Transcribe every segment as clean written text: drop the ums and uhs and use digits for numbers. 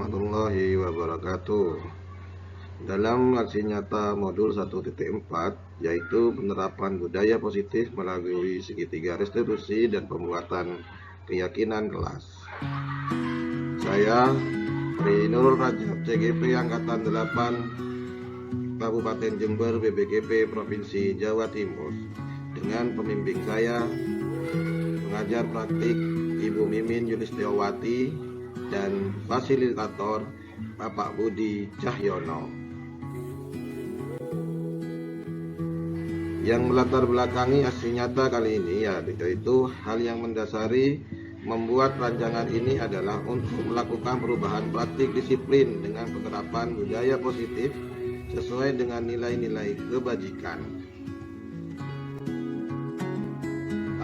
warahmatullahi wabarakatuh. Dalam aksi nyata modul 1.4, yaitu penerapan budaya positif melalui segitiga restitusi dan pembuatan keyakinan kelas. Saya, Tri Nurul Rajab, CGP Angkatan 8, Kabupaten Jember, BPGP Provinsi Jawa Timur, dengan pembimbing saya, pengajar praktik Ibu Mimin Yulistiawati dan fasilitator Bapak Budi Cahyono. Yang melatar belakangi aksi nyata kali ini yaitu hal yang mendasari membuat rancangan ini adalah untuk melakukan perubahan praktik disiplin dengan penerapan budaya positif sesuai dengan nilai-nilai kebajikan.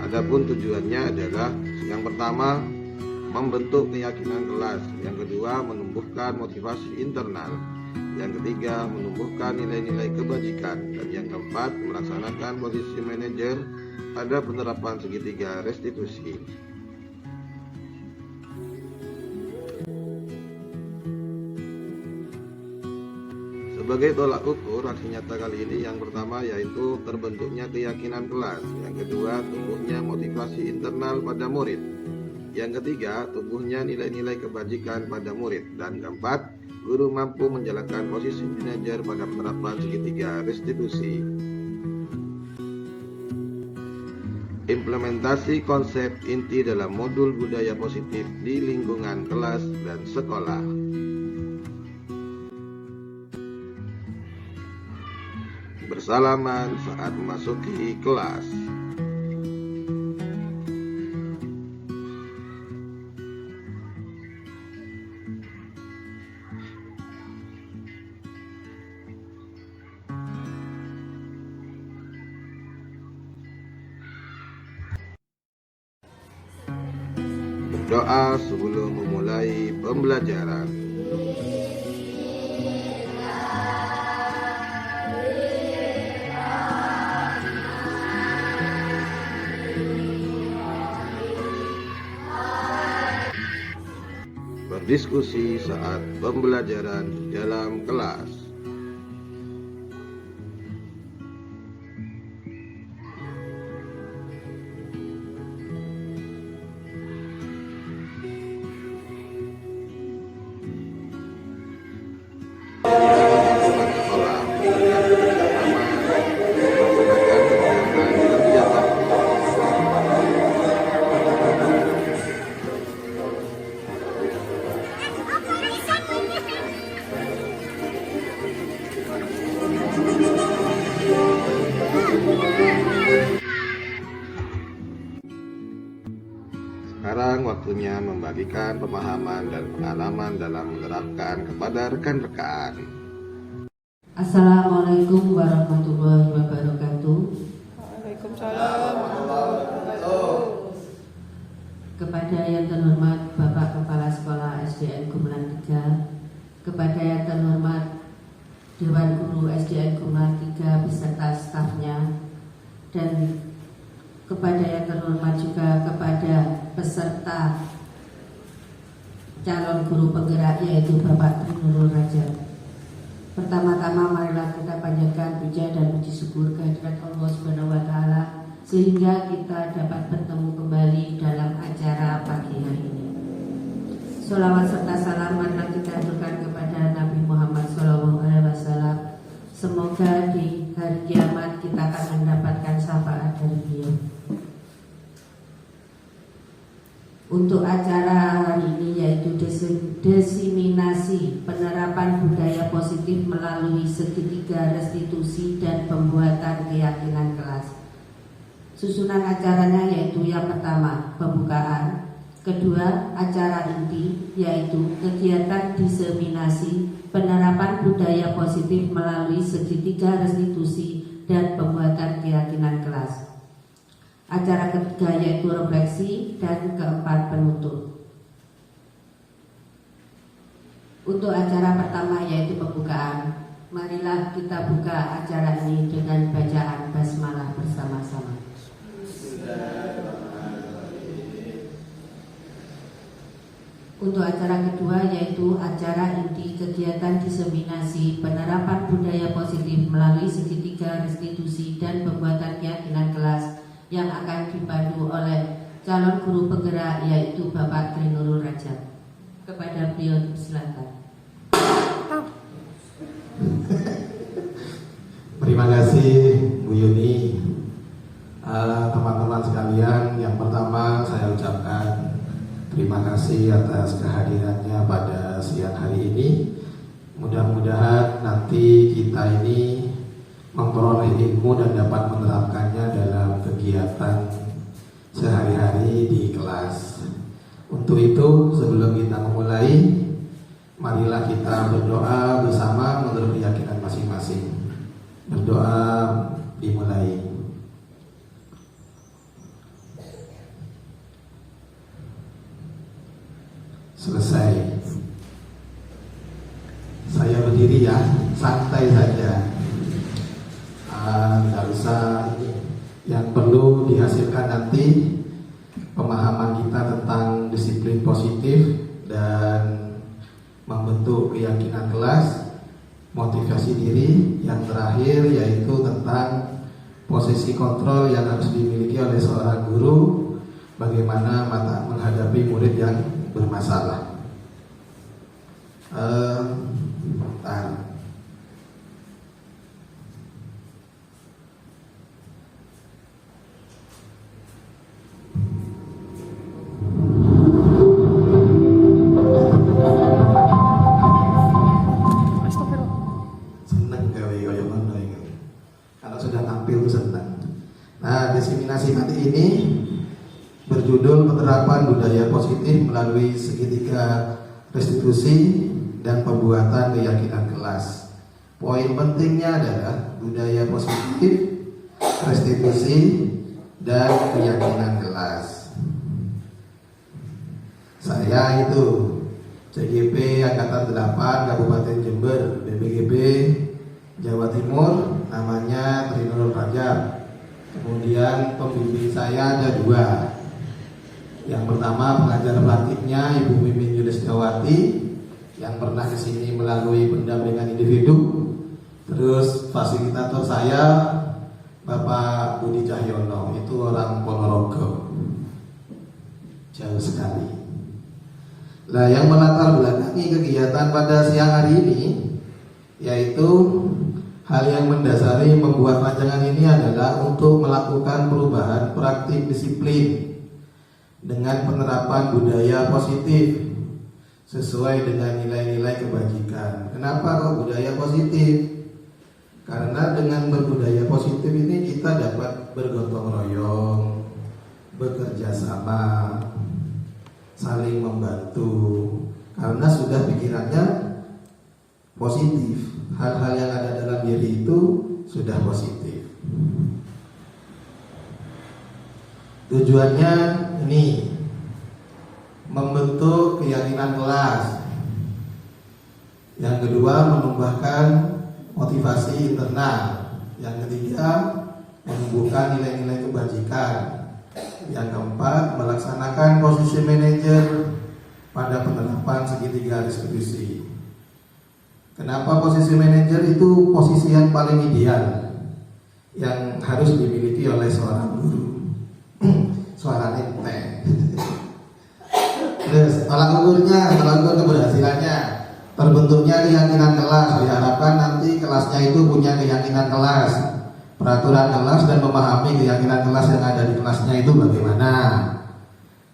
Adapun tujuannya adalah yang pertama, membentuk keyakinan kelas, yang kedua, menumbuhkan motivasi internal, yang ketiga, menumbuhkan nilai-nilai kebajikan, dan yang keempat, melaksanakan posisi manajer pada penerapan segitiga restitusi. Sebagai tolak ukur aksi nyata kali ini, yang pertama yaitu terbentuknya keyakinan kelas, yang kedua tumbuhnya motivasi internal pada murid, yang ketiga tumbuhnya nilai-nilai kebajikan pada murid, dan keempat guru mampu menjalankan posisi manajer pada penerapan segitiga restitusi. Implementasi konsep inti dalam modul budaya positif di lingkungan kelas dan sekolah. Bersalaman saat memasuki kelas. Berdoa sebelum memulai pembelajaran. Berdiskusi saat pembelajaran di dalam kelas. Sekarang waktunya membagikan pemahaman dan pengalaman dalam menerapkan kepada rekan-rekan. Assalamualaikum warahmatullahi wabarakatuh. Waalaikumsalam warahmatullahi wabarakatuh. Kepada yang terhormat Bapak Kepala Sekolah SDN Gumelar 3, kepada yang terhormat Dewan Guru SDN Gumelar 3 beserta stafnya, dan kepada yang terhormat juga kepada peserta calon guru penggerak yaitu Bapak Tri Nurul Rajab. Pertama-tama marilah kita panjatkan puja dan puji syukur kehadirat Allah Subhanahu wa taala sehingga kita dapat bertemu kembali dalam acara pagi hari ini. Sholawat serta salam marilah kita haturkan kepada Nabi Muhammad SAW. Semoga di hari kiamat kita akan mendapatkan syafaat dari beliau. Untuk acara hari ini yaitu desiminasi penerapan budaya positif melalui segitiga restitusi dan pembuatan keyakinan kelas. Susunan acaranya yaitu yang pertama pembukaan, kedua acara inti yaitu kegiatan diseminasi penerapan budaya positif melalui segitiga restitusi dan pembuatan keyakinan kelas. Acara ketiga yaitu refleksi, dan keempat penutup. Untuk acara pertama yaitu pembukaan, marilah kita buka acara ini dengan bacaan basmalah bersama-sama. Untuk acara kedua yaitu acara inti kegiatan diseminasi penerapan budaya positif melalui segitiga restitusi dan pembuatan keyakinan kelas yang akan dipandu oleh calon guru penggerak yaitu Bapak Tri Nurul Rajab. Kepada beliau silakan. Terima kasih Bu Yuni. Teman-teman sekalian, yang pertama saya ucapkan terima kasih atas kehadirannya pada siang hari ini. Mudah-mudahan nanti kita ini memperoleh ilmu dan dapat menerapkannya dalam kegiatan sehari-hari di kelas. Untuk itu, sebelum kita memulai, marilah kita berdoa bersama menurut keyakinan masing-masing. Berdoa dimulai. Selesai. Saya berdiri ya, santai saja. Nggak usah ini. Yang perlu dihasilkan nanti pemahaman kita tentang disiplin positif dan membentuk keyakinan kelas, motivasi diri. Yang terakhir yaitu tentang posisi kontrol yang harus dimiliki oleh seorang guru, bagaimana menghadapi murid yang bermasalah. Seneng gawe kaya ngono iki. Kalau sudah tampil tuh seneng. Nah, diseminasi nanti ini berjudul penerapan budaya positif melalui segitiga restitusi dan pembuatan keyakinan kelas. Poin pentingnya adalah budaya positif, restitusi, dan keyakinan kelas. Saya itu CGP Angkatan 8 Kabupaten Jember, BPGB Jawa Timur, namanya Tri Nurul Rajab. Kemudian pembimbing saya ada dua. Yang pertama pengajar pelatihnya Ibu Mimin Yudhistawati yang pernah kesini melalui pendampingan individu. Terus fasilitator saya Bapak Budi Cahyono, itu orang Ponorogo, jauh sekali. Nah, yang melatar belakangi kegiatan pada siang hari ini yaitu hal yang mendasari membuat rancangan ini adalah untuk melakukan perubahan praktik disiplin dengan penerapan budaya positif sesuai dengan nilai-nilai kebajikan. Kenapa kok budaya positif? Karena dengan berbudaya positif ini kita dapat bergotong royong, bekerja sama, saling membantu. Karena sudah pikirannya positif, hal-hal yang ada dalam diri itu sudah positif. Tujuannya ini membentuk keyakinan kelas. Yang kedua, menumbuhkan motivasi internal. Yang ketiga, menumbuhkan nilai-nilai kebajikan. Yang keempat, melaksanakan posisi manajer pada penerapan segitiga restitusi. Kenapa posisi manajer itu posisi yang paling ideal yang harus dimiliki oleh seorang guru? Suara ente. Terus tolak ukur keberhasilannya, terbentuknya keyakinan kelas. Diharapkan nanti kelasnya itu punya keyakinan kelas, peraturan kelas, dan memahami keyakinan kelas yang ada di kelasnya itu bagaimana.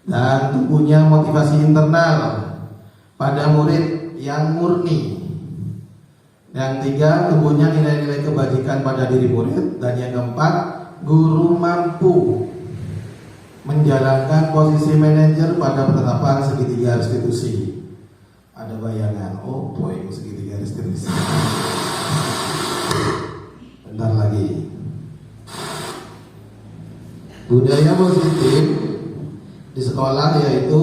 Dan punya motivasi internal pada murid yang murni. Yang tiga, tumbuhnya nilai-nilai kebajikan pada diri murid. Dan yang keempat, guru mampu menjalankan posisi manajer pada penerapan segitiga restitusi. Ada bayangan, oh boy, segitiga restitusi. Bentar lagi. Budaya positif di sekolah yaitu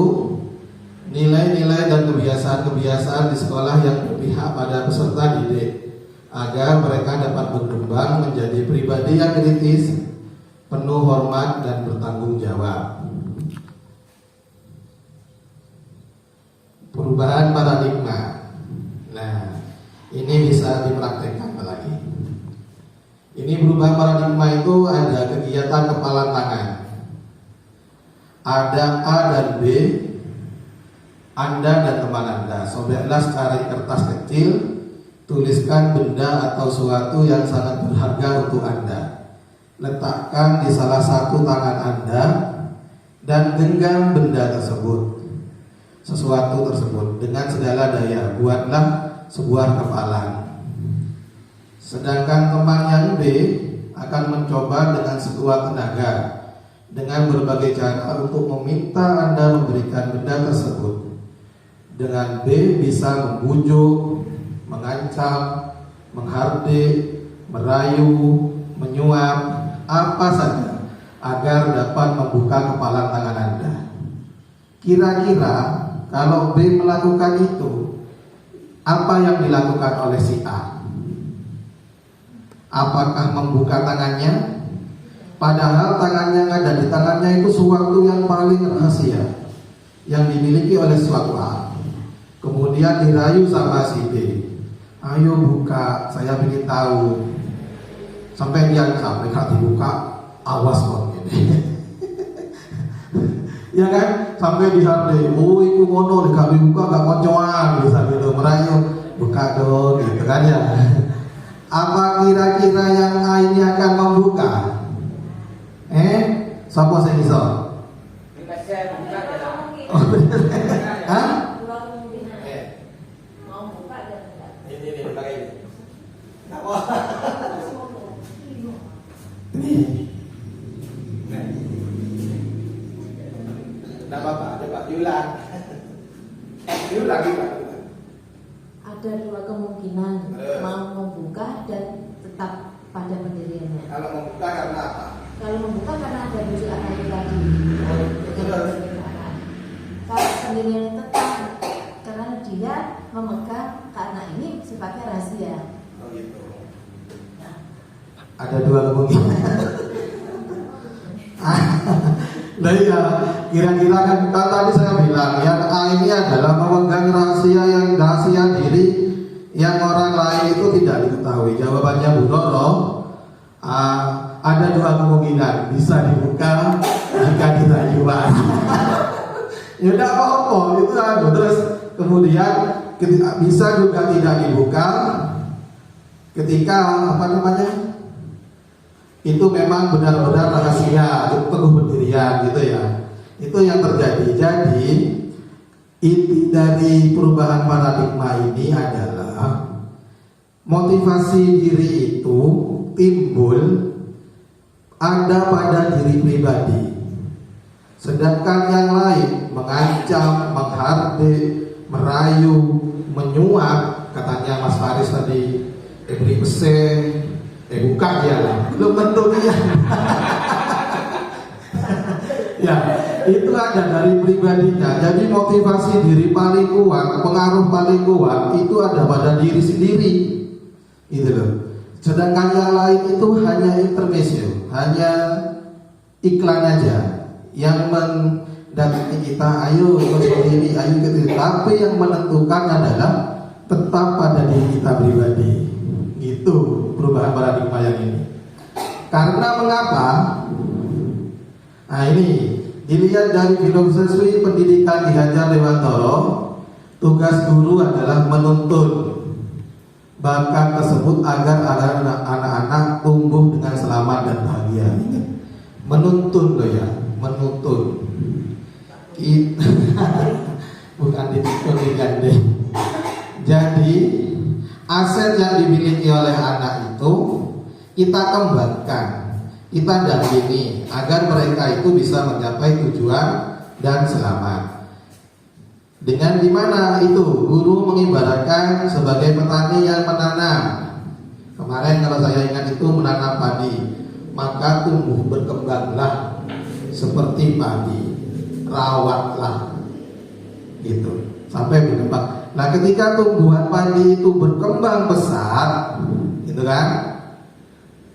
nilai-nilai dan kebiasaan-kebiasaan di sekolah yang berpihak pada peserta didik agar mereka dapat berkembang menjadi pribadi yang kritis, penuh hormat dan bertanggung jawab. perubahan paradigma. Nah, ini bisa dipraktekkan lagi. Ini perubahan paradigma itu ada kegiatan kepala tangan. Ada A dan B, Anda dan teman Anda. Sobeklah secari kertas kecil, tuliskan benda atau suatu yang sangat berharga untuk Anda. Letakkan di salah satu tangan Anda dan genggam benda tersebut, sesuatu tersebut dengan segala daya. Buatlah sebuah kepalan. Sedangkan teman yang B akan mencoba dengan sekuat tenaga dengan berbagai cara untuk meminta Anda memberikan benda tersebut. Dengan B bisa membujuk, mengancam, menghardik, merayu, menyuap, apa saja agar dapat membuka kepalan tangan Anda. Kira-kira kalau B melakukan itu, apa yang dilakukan oleh si A? Apakah membuka tangannya? Padahal tangannya yang ada di tangannya itu sesuatu yang paling rahasia yang dimiliki oleh suatu A. Kemudian dirayu sama si B, ayo buka, saya ingin tahu. Sampai dia sampai gak dibuka, awas kok ini. Ya kan? Sampai disampai, oh itu ngono, gak dibuka gak koncoan, bisa gitu, merayu, buka dong, gitu kan ya. Apa kira-kira yang A ini akan membuka? Siapa saya bisa? Hah? Ini pakai ini. Tidak apa-apa, coba diulang. Diulang. Ada dua kemungkinan, mau membuka dan tetap pada pendiriannya. Kalau membuka karena apa? Kalau membuka karena ada muncul akal tadi. Terus? Kalau pendiriannya tetap karena dia memegang karena ini sifatnya rahasia. Oh gitu. Ada dua kemungkinan. Nah iya, kira-kira kan tadi saya bilang yang A ini adalah memegang rahasia diri yang orang lain itu tidak diketahui. Jawabannya Bu Roro, ada dua kemungkinan, bisa dibuka jika kita jual. Ya tidak apa-apa, itu ada. Terus kemudian bisa juga tidak dibuka ketika itu memang benar-benar rahasia, teguh pendirian gitu ya. Itu yang terjadi. Jadi inti dari perubahan paradigma ini adalah motivasi diri itu timbul ada pada diri pribadi. Sedangkan yang lain mengancam, menghardik, merayu, menyuap, katanya Mas Faris tadi, beri pesan, buka dia lah, belum tentu dia. Ya, itu ada dari pribadinya. Jadi motivasi diri paling kuat, pengaruh paling kuat itu ada pada diri sendiri, gitu loh. Sedangkan yang lain itu hanya intermezzo, hanya iklan aja yang mendapati kita, ayo seperti ini, ayo gitu. Tapi yang menentukan adalah tetap pada diri kita pribadi. Itu perubahan paradigma yang ini. Karena mengapa? Nah ini dilihat dari filosofi pendidikan Ki Hajar Dewantara, tugas guru adalah menuntun bakat tersebut agar anak-anak tumbuh dengan selamat dan bahagia. Menuntun loh ya, menuntun. Bukan dituntun deh. Jadi aset yang dimiliki oleh anak itu kita kembangkan, kita dampingi agar mereka itu bisa mencapai tujuan dan selamat. Dengan dimana itu guru mengibaratkan sebagai petani yang menanam. Kemarin kalau saya ingat itu menanam padi, maka tumbuh berkembanglah seperti padi, rawatlah gitu sampai berkembang. Nah ketika tumbuhan padi itu berkembang besar, gitu kan,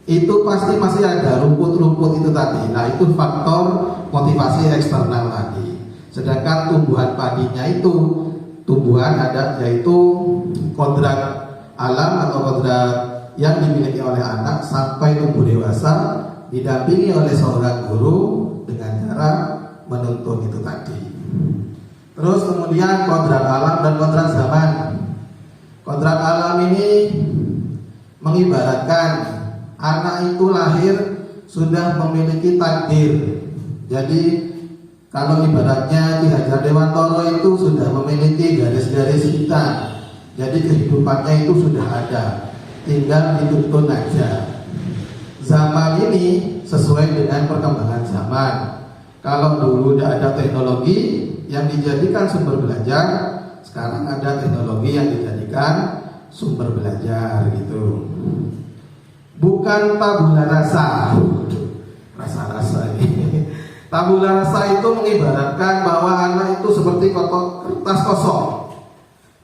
itu pasti masih ada rumput-rumput itu tadi. Nah itu faktor motivasi eksternal tadi. Sedangkan tumbuhan padinya itu tumbuhan ada, yaitu kodrat alam atau kodrat yang dimiliki oleh anak sampai tumbuh dewasa, didampingi oleh seorang guru dengan cara menuntun itu tadi. Terus kemudian kodrat alam dan kodrat zaman. Kodrat alam ini mengibaratkan anak itu lahir sudah memiliki takdir. Jadi kalau ibaratnya Ki Hajar Dewantoro itu sudah memiliki garis-garis hitam. Jadi kehidupannya itu sudah ada, tinggal dituntun aja. Zaman ini sesuai dengan perkembangan zaman. Kalau dulu tidak ada teknologi yang dijadikan sumber belajar, sekarang ada teknologi yang dijadikan sumber belajar gitu. Bukan tabula rasa, rasa-rasa ini. Tabula rasa itu mengibaratkan bahwa anak itu seperti kertas kosong.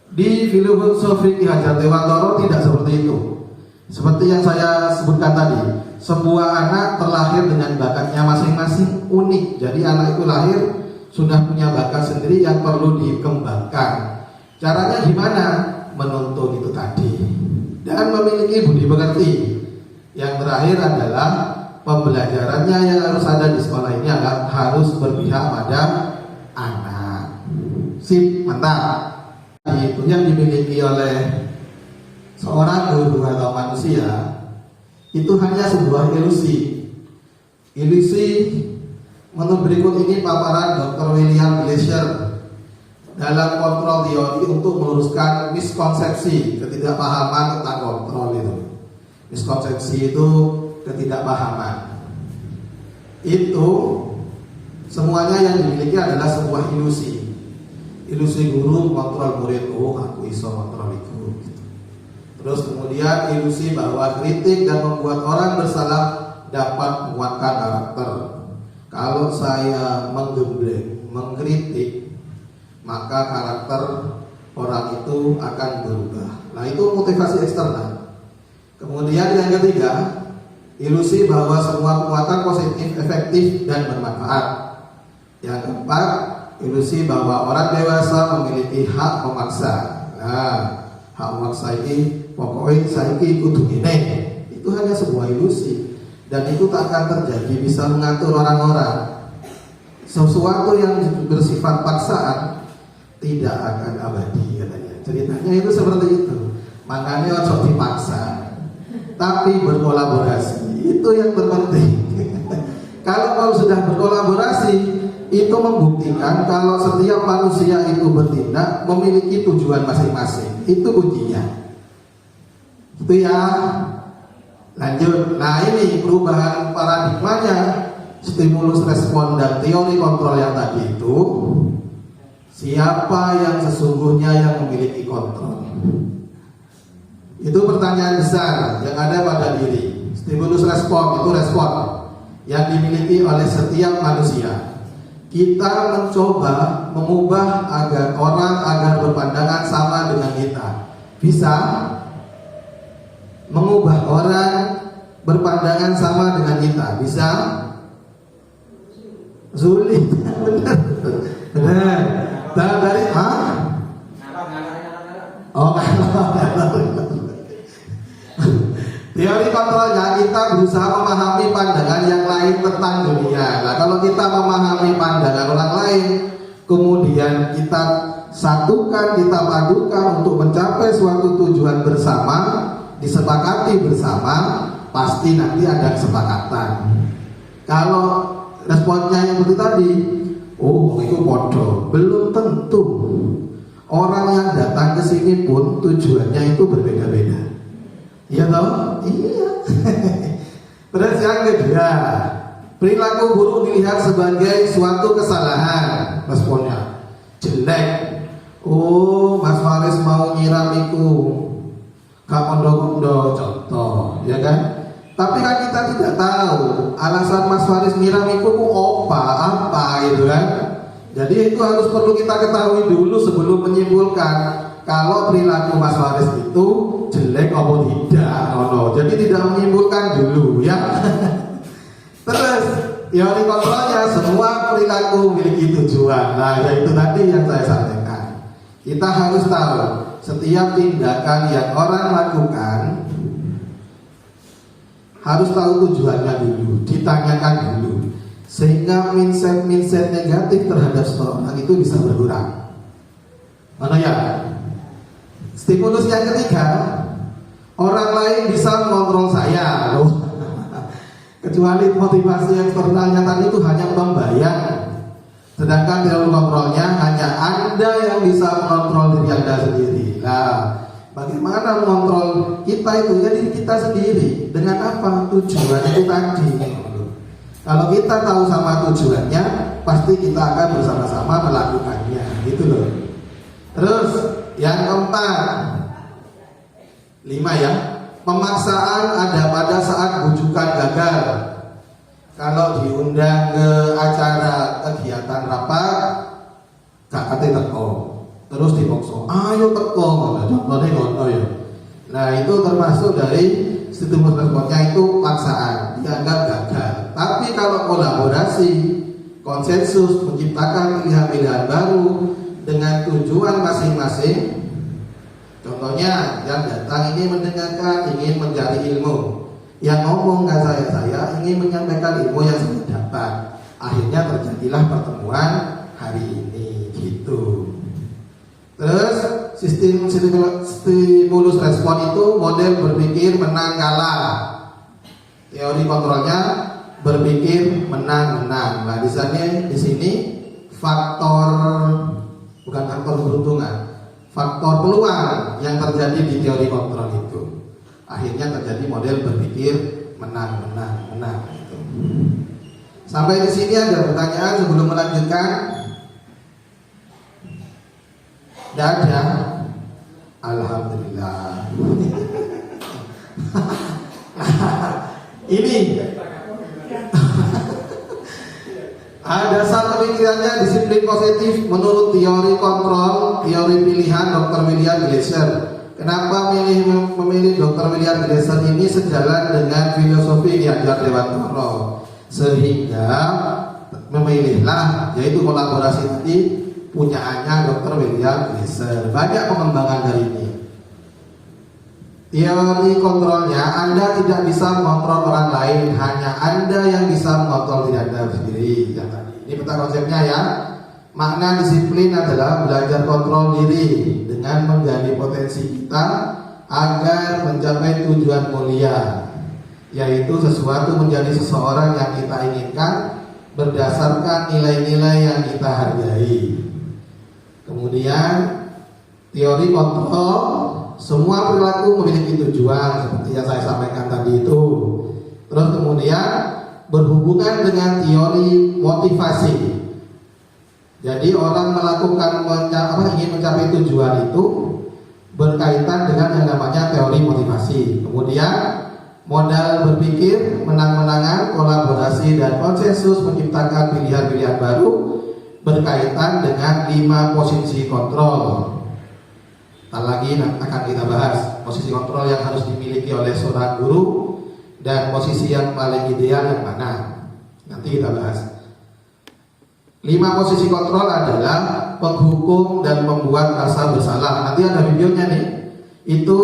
Di filosofi Ki Hajar Dewantoro tidak seperti itu. Seperti yang saya sebutkan tadi, sebuah anak terlahir dengan bakatnya masing-masing unik. Jadi anak itu lahir sudah punya bakat sendiri yang perlu dikembangkan. Caranya gimana? Menuntun itu tadi dan memiliki budi pekerti. Yang terakhir adalah pembelajarannya yang harus ada di sekolah ini harus berpihak pada anak. Sip, mantap. Itu yang dimiliki oleh seorang guru atau manusia itu hanya sebuah ilusi. Ilusi menurut berikut ini paparan Dr. William Glasser dalam kontrol teori untuk meluruskan miskonsepsi ketidakpahaman tentang kontrol itu. Miskonsepsi itu ketidakpahaman. Itu semuanya yang dimiliki adalah sebuah ilusi. Ilusi guru kontrol murid, oh aku iso kontrol itu. Terus kemudian ilusi bahwa kritik dan membuat orang bersalah dapat menguatkan karakter. Kalau saya menggembleng, mengkritik, maka karakter orang itu akan berubah. Nah itu motivasi eksternal. Kemudian yang ketiga, ilusi bahwa semua penguatan positif, efektif, dan bermanfaat. Yang keempat, ilusi bahwa orang dewasa memiliki hak memaksa. Nah, hak memaksa ini pokoknya saya kudu gini. Itu hanya sebuah ilusi dan itu tak akan terjadi bisa mengatur orang-orang. Sesuatu yang bersifat paksaan tidak akan abadi katanya. Ceritanya itu seperti itu. Makanya ojo dipaksa, tapi berkolaborasi. Itu yang terpenting. Kalau sudah berkolaborasi, itu membuktikan kalau setiap manusia itu bertindak memiliki tujuan masing-masing. Itu kuncinya. Itu ya. Lanjut. Nah ini perubahan paradigmanya, stimulus respon dan teori kontrol yang tadi itu. Siapa yang sesungguhnya yang memiliki kontrol? Itu pertanyaan besar yang ada pada diri. Stimulus respon itu respon yang dimiliki oleh setiap manusia. Kita mencoba mengubah agar orang agar berpandangan sama dengan kita. Bisa mengubah orang berpandangan sama dengan kita. Bisa? Sulit. Benar. Dan dari teori kontrolnya kita berusaha memahami pandangan yang lain tentang dunia. Nah, kalau kita memahami pandangan orang lain, kemudian kita satukan, kita padukan untuk mencapai suatu tujuan bersama, disepakati bersama, pasti nanti ada kesepakatan. Kalau responnya yang seperti tadi, oh itu bodoh, belum tentu. Orang yang datang ke sini pun tujuannya itu berbeda-beda. Iya toh? Iya. Terus yang kedua, perilaku buruk dilihat sebagai suatu kesalahan. Responnya jelek. Oh, Mas Faris mau nyiram iku gak kondo-kondo, contoh, ya kan? Tapi kan kita tidak tahu alasan Mas Faris nyiram iku apa gitu kan? Jadi itu harus perlu kita ketahui dulu sebelum menyimpulkan kalau perilaku Mas Faris itu jelek atau tidak. Jadi tidak menyimpulkan dulu ya. Terus teori kontrolnya semua perilaku memiliki tujuan. Nah, yaitu tadi yang saya sampaikan. Kita harus tahu setiap tindakan yang orang lakukan harus tahu tujuannya dulu, ditanyakan dulu, sehingga mindset negatif terhadap seseorang itu bisa berkurang. Mana ya? Stimulus yang ketiga, orang lain bisa mengontrol saya loh. Kecuali motivasi eksternalnya tadi itu hanya membayang, sedangkan dalam kontrolnya hanya Anda yang bisa mengontrol diri Anda sendiri. Nah, bagaimana mengontrol kita itu? Jadi kita sendiri dengan apa? Tujuan itu tadi. Kalau kita tahu sama tujuannya, pasti kita akan bersama-sama melakukannya, gitu loh. Terus yang keempat, 5 ya, pemaksaan ada pada saat bujukan gagal. Kalau diundang ke acara kegiatan rapat, gak kate teko, terus dipaksa, ayo teko, contohnya ngono ya. Nah itu termasuk dari stimulus responnya itu paksaan, dianggap gagal. Tapi kalau kolaborasi, konsensus, menciptakan pilihan-pilihan baru dengan tujuan masing-masing. Contohnya yang datang ini mendengarkan, ingin mencari ilmu, yang ngomong ke saya ingin menyampaikan ilmu yang saya dapat. Akhirnya terjadilah pertemuan hari ini, gitu. Terus sistem stimulus respon itu model berpikir menang kalah. Teori kontrolnya berpikir menang-menang. Nah di sini faktor, bukan faktor keberuntungan, faktor peluang yang terjadi di teori kontrol itu akhirnya terjadi model berpikir menang-menang gitu. Sampai di sini ada pertanyaan sebelum melanjutkan? Tidak ada. Alhamdulillah. Ini ada satu pemikirannya disiplin positif menurut teori kontrol, teori pilihan Dr. William Glasser. Kenapa memilih Dr. William Glasser ini sejalan dengan filosofi Ki-Hajar Dewantara, sehingga memilihlah yaitu kolaborasi tadi punyaannya Dr. William Glasser. Banyak pengembangan dari ini. Teori kontrolnya, Anda tidak bisa mengontrol orang lain, hanya Anda yang bisa mengontrol diri Anda sendiri. Ini peta konsepnya ya. Makna disiplin adalah belajar kontrol diri dengan menggali potensi kita agar mencapai tujuan mulia, yaitu sesuatu menjadi seseorang yang kita inginkan berdasarkan nilai-nilai yang kita hargai. Kemudian teori kontrol, semua perilaku memiliki tujuan seperti yang saya sampaikan tadi itu. Terus kemudian berhubungan dengan teori motivasi. Jadi orang melakukan ingin mencapai tujuan itu berkaitan dengan yang namanya teori motivasi. Kemudian modal berpikir menang-menangan, kolaborasi dan konsensus menciptakan pilihan-pilihan baru berkaitan dengan 5 posisi kontrol. Tak lagi akan kita bahas posisi kontrol yang harus dimiliki oleh seorang guru dan posisi yang paling ideal yang mana. Nanti kita bahas. 5 posisi kontrol adalah penghukum dan membuat rasa bersalah. Nanti ada videonya nih. Itu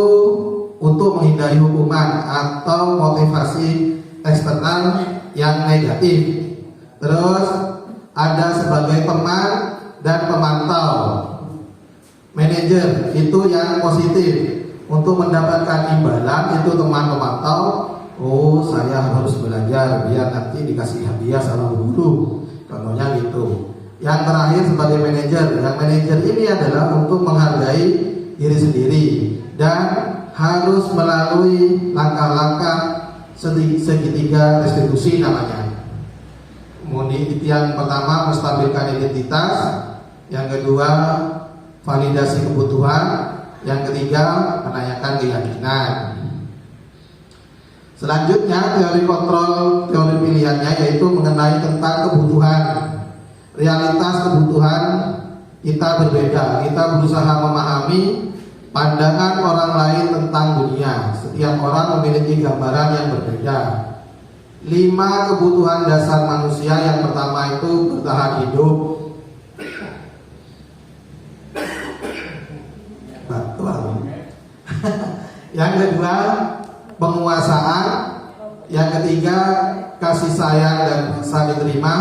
untuk menghindari hukuman atau motivasi eksternal yang negatif. Terus ada sebagai teman dan pemantau. Manajer itu yang positif, untuk mendapatkan imbalan itu teman pemantau. Oh, saya harus belajar biar nanti dikasih hadiah sama guru. Contohnya gitu. Yang terakhir sebagai manajer. Yang manajer ini adalah untuk menghargai diri sendiri dan harus melalui langkah-langkah segitiga restitusi namanya. Kemudian yang pertama menstabilkan identitas, yang kedua validasi kebutuhan, yang ketiga menanyakan keyakinan. Selanjutnya teori kontrol, teori pilihannya yaitu mengenai tentang kebutuhan. Realitas kebutuhan kita berbeda. Kita berusaha memahami pandangan orang lain tentang dunia. Setiap orang memiliki gambaran yang berbeda. 5 kebutuhan dasar manusia. Yang pertama itu bertahan hidup. Yang kedua, penguasaan. Yang ketiga, kasih sayang dan bisa diterima.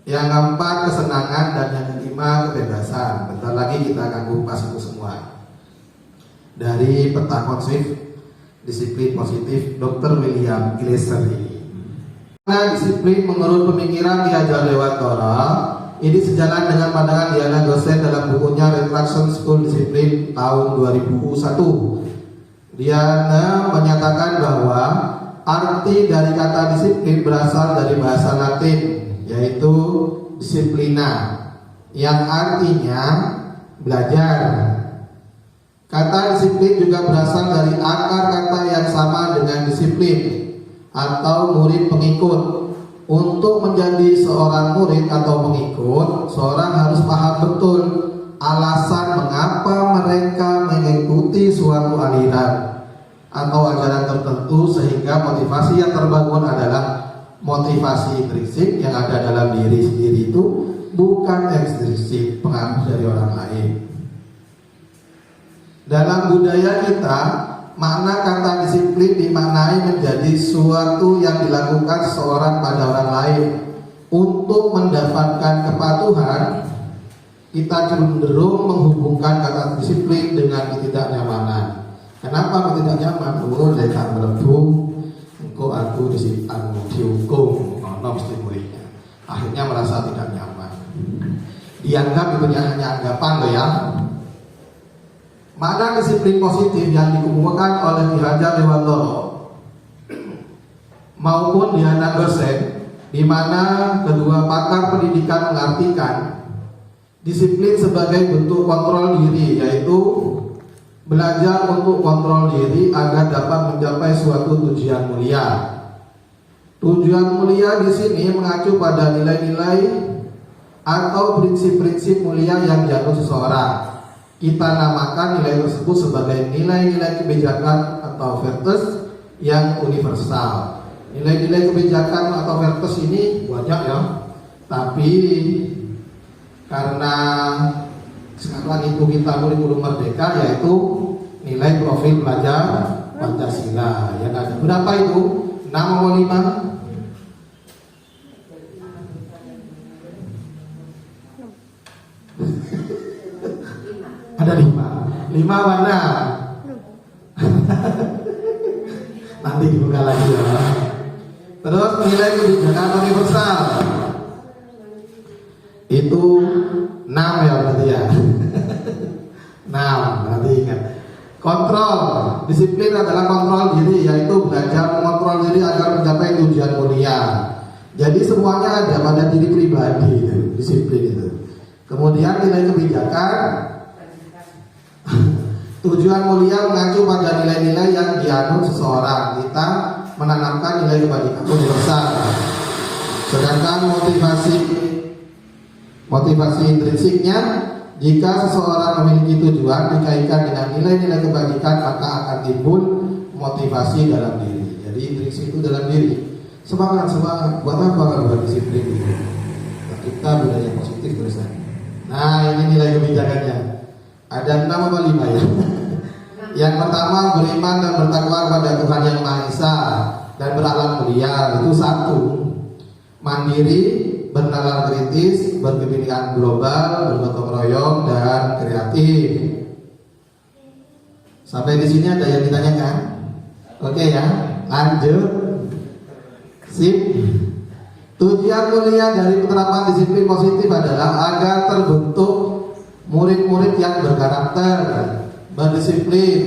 Yang keempat, kesenangan. Dan yang kelima, kebebasan. Bentar lagi kita akan kupas itu semua. Dari peta konsep disiplin positif Dr. William Glasser ini. Nah, disiplin menurut pemikiran Ki Hajar Dewantara ini sejalan dengan pandangan Diana Gosen dalam bukunya Retraction School Discipline tahun 2001. Diana menyatakan bahwa arti dari kata disiplin berasal dari bahasa Latin, yaitu disiplina, yang artinya belajar. Kata disiplin juga berasal dari akar kata yang sama dengan disiplin atau murid pengikut. Untuk menjadi seorang murid atau pengikut, seorang harus paham betul alasan mengapa mereka mengikuti suatu aliran atau ajaran tertentu, sehingga motivasi yang terbangun adalah motivasi intrinsik yang ada dalam diri sendiri, itu bukan ekstrinsik, pengaruh dari orang lain. Dalam budaya kita, makna kata disiplin dimaknai menjadi suatu yang dilakukan seseorang pada orang lain. Untuk mendapatkan kepatuhan, kita cenderung menghubungkan kata disiplin dengan ketidaknyamanan. Kenapa tidak nyaman? Saya tak melebu, engkau aku dihukum, mesti muridnya. Akhirnya merasa tidak nyaman. Dianggap itu hanya anggapan loh ya. Makna disiplin positif yang dikemukakan oleh Ki Hajar Dewantara maupun Diana Gosen, di mana kedua pakar pendidikan mengartikan disiplin sebagai bentuk kontrol diri, yaitu belajar untuk kontrol diri agar dapat mencapai suatu tujuan mulia. Tujuan mulia di sini mengacu pada nilai-nilai atau prinsip-prinsip mulia yang dianut seseorang. Kita namakan nilai tersebut sebagai nilai-nilai kebijakan atau virtus yang universal. Nilai-nilai kebijakan atau virtus ini banyak ya, tapi karena sekarang itu kita kurikulum merdeka, yaitu nilai profil pelajar Pancasila yang ada berapa itu? 6 atau 5? Ada 5 mana? Nanti dibuka lagi ya. Terus nilai kebijakan universal itu 6 ya berarti ya. 6, nanti ingat. Kontrol, disiplin adalah kontrol diri, yaitu belajar mengontrol diri agar mencapai tujuan mulia. Jadi semuanya ada pada diri pribadi itu, disiplin itu. Kemudian nilai kebijakan, tujuan mulia mengacu pada nilai-nilai yang dianut seseorang. Kita menanamkan nilai kebajikan universal. Sedangkan motivasi intrinsiknya, jika seseorang memiliki tujuan dikaitkan dengan nilai-nilai kebajikan, maka akan timbul motivasi dalam diri. Jadi intrinsik itu dalam diri. Semangat, buat apa kalau buat disiplin gitu? Nah, kita budaya positif terusan. Nah, ini nilai kebijakannya. Ada 6 atau 5 ya. Yang pertama, beriman dan bertakwa kepada Tuhan Yang Maha Esa dan berakhlak mulia. Itu 1. Mandiri, bernalar kritis, berkepentingan global, bergotong royong, dan kreatif. Sampai di sini ada yang ditanyakan? Oke ya, lanjut. Sip. Tujuan mulia dari penerapan disiplin positif adalah agar terbentuk murid-murid yang berkarakter, berdisiplin,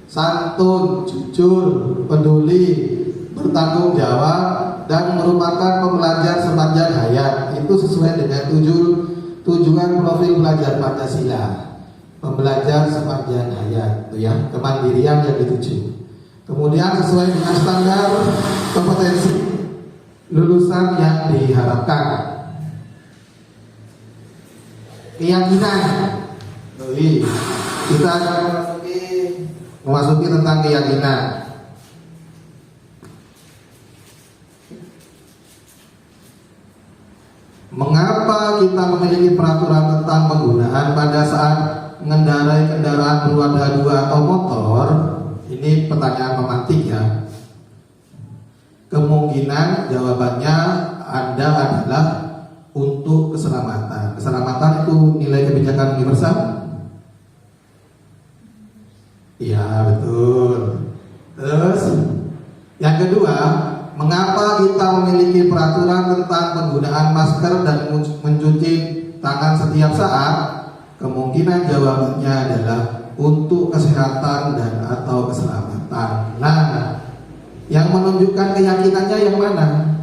santun, jujur, peduli, bertanggung jawab, dan merupakan pembelajar sepanjang hayat. Itu sesuai dengan tujuan profil belajar Pancasila. Pembelajar sepanjang hayat, itu ya, kemandirian yang dituju. Kemudian sesuai dengan standar kompetensi lulusan yang diharapkan. Keyakinan, kita akan memasuki tentang keyakinan. Mengapa kita memiliki peraturan tentang penggunaan pada saat mengendarai kendaraan beroda 2 atau motor, ini pertanyaan memantik ya. Kemungkinan jawabannya Anda adalah untuk keselamatan. Keselamatan itu nilai kebijakan universal? Iya, betul. Terus yang kedua, mengapa kita memiliki peraturan tentang penggunaan masker dan mencuci tangan setiap saat? Kemungkinan jawabannya adalah untuk kesehatan dan atau keselamatan. Nah, yang menunjukkan keyakinannya yang mana?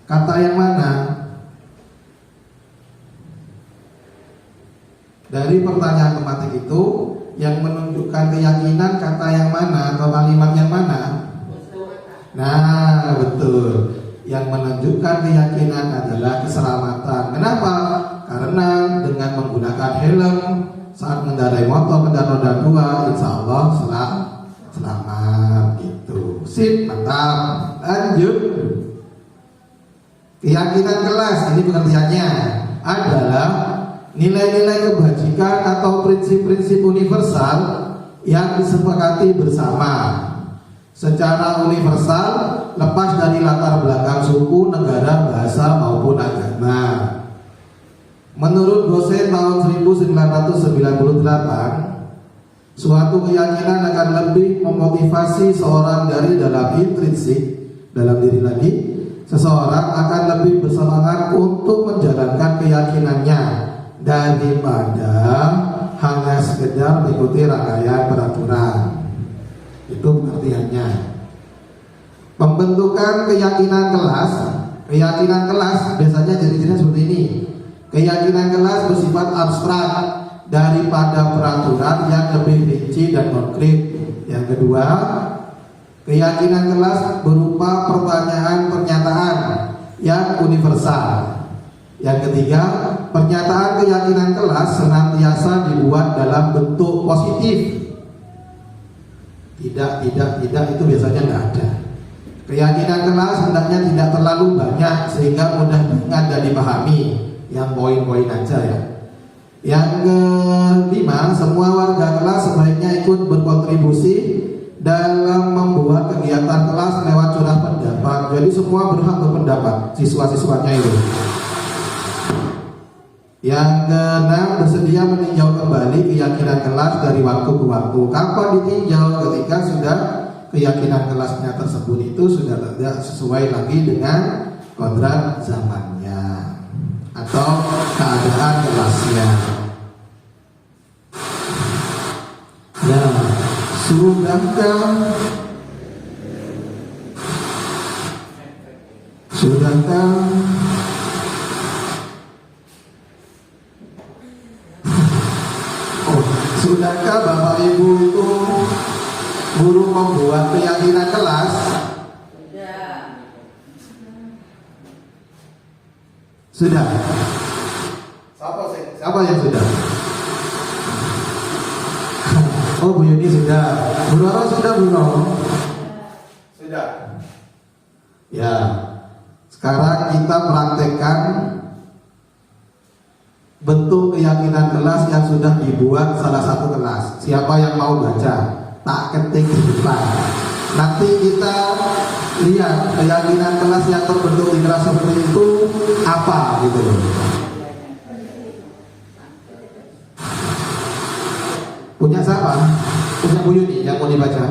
Kata yang mana? Dari pertanyaan tematik itu, yang menunjukkan keyakinan kata yang mana atau kalimat yang mana? Nah, betul. Yang menunjukkan keyakinan adalah keselamatan. Kenapa? Karena dengan menggunakan helm saat mengendarai motor kendaraan roda 2, insya Allah selamat gitu. Sip, mantap. Lanjut. Keyakinan kelas ini pengertiannya adalah nilai-nilai kebajikan atau prinsip-prinsip universal yang disepakati bersama secara universal, lepas dari latar belakang suku, negara, bahasa maupun agama. Menurut dosen tahun 1998, suatu keyakinan akan lebih memotivasi seorang dari dalam intrinsik, dalam diri lagi, seseorang akan lebih bersemangat untuk menjalankan keyakinannya daripada hanya sekedar mengikuti rangkaian peraturan. Itu pengertiannya. Pembentukan keyakinan kelas. Keyakinan kelas biasanya jadi-jadinya seperti ini. Keyakinan kelas bersifat abstrak daripada peraturan yang lebih rinci dan konkret. Yang kedua, keyakinan kelas berupa pertanyaan pernyataan yang universal. Yang ketiga, pernyataan keyakinan kelas senantiasa dibuat dalam bentuk positif. Tidak itu biasanya tidak ada. Keyakinan kelas hendaknya tidak terlalu banyak sehingga mudah diingat dan dipahami. Yang poin-poin aja ya. Yang kelima, semua warga kelas sebaiknya ikut berkontribusi dalam membuat kegiatan kelas lewat curah pendapat. Jadi semua berhak berpendapat, siswa-siswanya itu. Yang keenam, bersedia meninjau kembali keyakinan kelas dari waktu ke waktu. Kapan ditinjau? Ketika sudah keyakinan kelasnya tersebut itu sudah tidak sesuai lagi dengan kodrat zamannya atau keadaan kelasnya. Ya, sudahkah Sudahkah Bapak Ibu itu guru membuat keyakinan kelas? Sudah. Siapa yang sudah? Oh, Bu Yuni sudah. Bu Roro sudah, Bu Roro? Sudah. Ya. Sekarang kita praktekkan bentuk keyakinan kelas yang sudah dibuat salah satu kelas. Siapa yang mau baca? Tak ketik di depan. Nanti kita lihat keyakinan kelas yang terbentuk di kelas seperti itu apa gitu loh. Punya siapa? Punya Bu Yuni yang mau dibaca?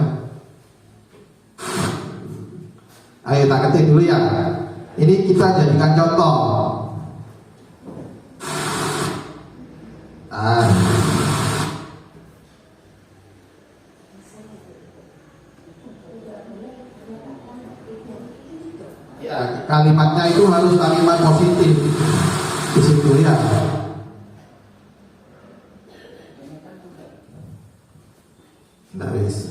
Ayo tak ketik dulu ya. Ini kita jadikan contoh. Ya, kalimatnya itu harus kalimat positif di situ ya. Nggak bisa.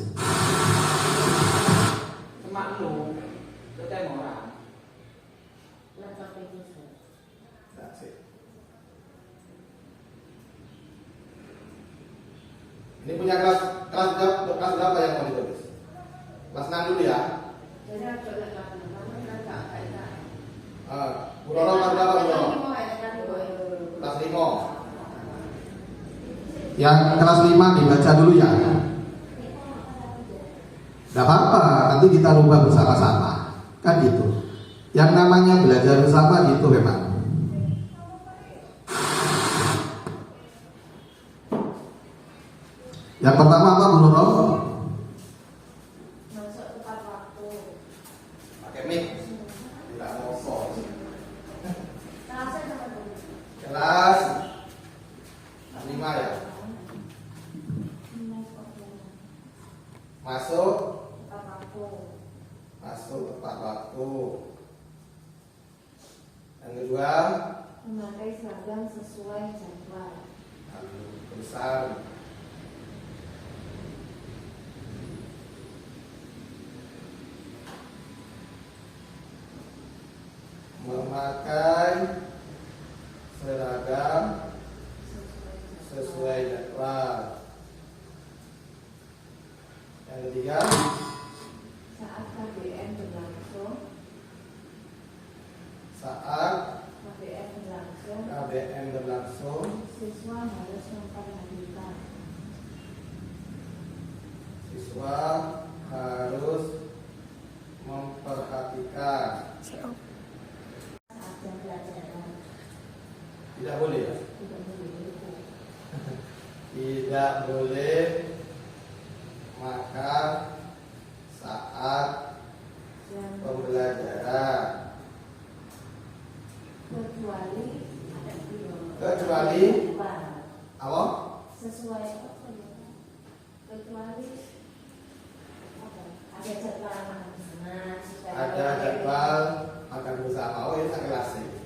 Ini punya kelas berapa yang mau ditulis? Kelas 6 dulu ya. Bu Roro kelas berapa Bu Roro? Kelas 5. Yang kelas 5 dibaca dulu ya. Gak apa-apa, nanti kita rubah bersama-sama. Kan gitu. Yang namanya belajar bersama gitu memang. Yang pertama apa Bu Nurul? Masuk tepat waktu. Pakai mic. Tidak mau sok. Kelasnya sama dulu. Kelas 5 ya. Masuk Tepat waktu. tepat waktu. Yang kedua, Memakai seragam sesuai jadwal. tulisan. Memakai seragam sesuai jadwal. Yang ketiga, Saat KBM berlangsung, saat KBM berlangsung, KBM berlangsung, siswa harus memperhatikan. siswa harus memperhatikan. Saat jam pelajaran, Tidak boleh ya? tidak boleh lupa. Tidak boleh makan saat Jam pembelajaran, kecuali kecuali apa? sesuai apa ya? Kecuali apa? Ada jadwal makan bersama. supaya Ada jadwal makan bersama. Oh ini tak kelas ini.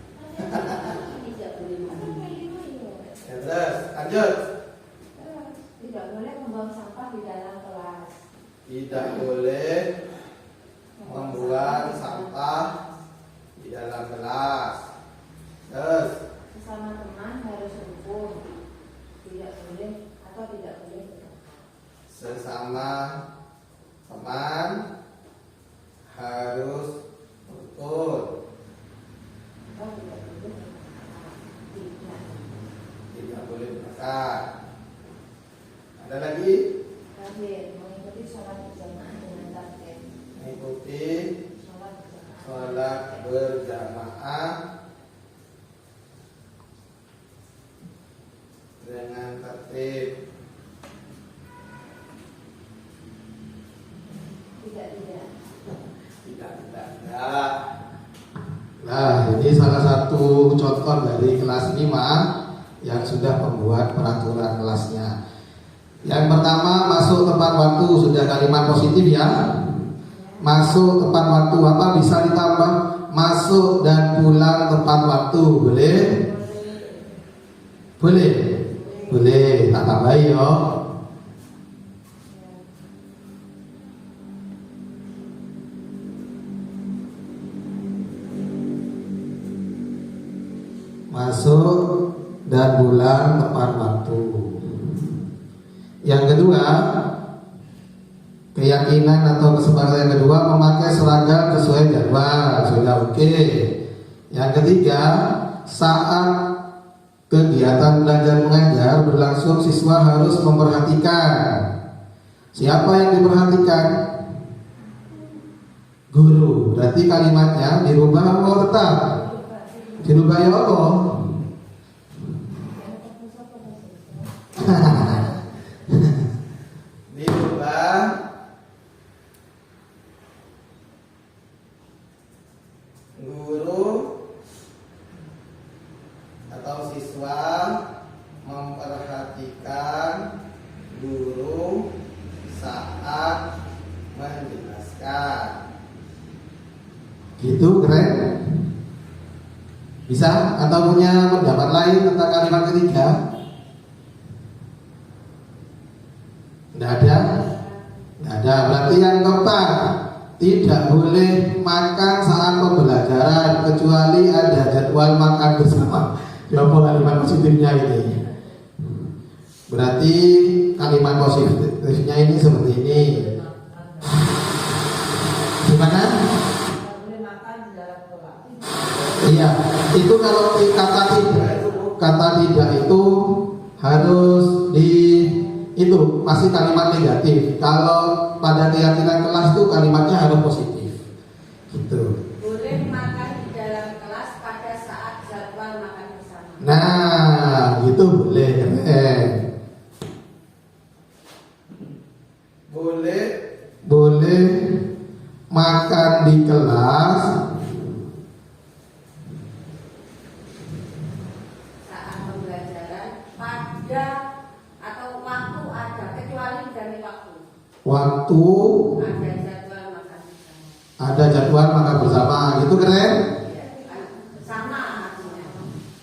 Tidak boleh makan. Ya, terus lanjut. Tidak boleh membuang sampah di dalam kelas. Tidak boleh membuang sampah di dalam kelas. Terus Sesama teman harus rukun. Tidak boleh atau tidak boleh berdekat. sesama teman harus rukun. Atau tidak boleh berdekat. Tidak. Tidak boleh dekat. Ada lagi? Terakhir, mengikuti sholat berjamaah dengan target. Mengikuti Sholat berjamaah. sholat berjamaah dengan tertib. Tidak. Tidak. Nah, ini salah satu contoh dari kelas 5 yang sudah membuat peraturan kelasnya. Yang pertama, masuk tepat waktu, sudah kalimat positif ya. Masuk tepat waktu, apa bisa ditambah? Masuk dan pulang tepat waktu, boleh? Boleh? Boleh, tak tambahin ya. Masuk dan pulang tepat waktu. Yang kedua, keyakinan atau kesepakatan yang kedua, memakai seragam sesuai jadwal, sudah oke. Yang ketiga, saat kegiatan belajar mengajar berlangsung, siswa harus memperhatikan. Siapa yang diperhatikan? Guru. Berarti kalimatnya dirubah atau tetap? Dirubah ya Allah. Dirubah guru atau siswa memperhatikan guru saat menjelaskan. Gitu keren? Bisa? Atau punya pendapat lain tentang kalimat ketiga? Tidak ada? Tidak ada. Berarti yang keempat, tidak boleh makan saat pembelajaran kecuali ada jadwal makan bersama. Coba kalimat positifnya ini. Berarti kalimat positifnya ini seperti ini. Gimana? Iya, itu kalau kata tidak itu harus di itu masih kalimat negatif. Kalau pada keyakinan kelas itu kalimatnya harus positif. Gitu. Boleh makan di dalam kelas pada saat jadwal makan bersama. Nah, gitu boleh. Boleh makan di kelas Saat pembelajaran pada atau waktu ada, kecuali dari waktu waktu ada jadwal makan bersama. ada jadwal makan bersama. Gitu keren? Ya, sama artinya.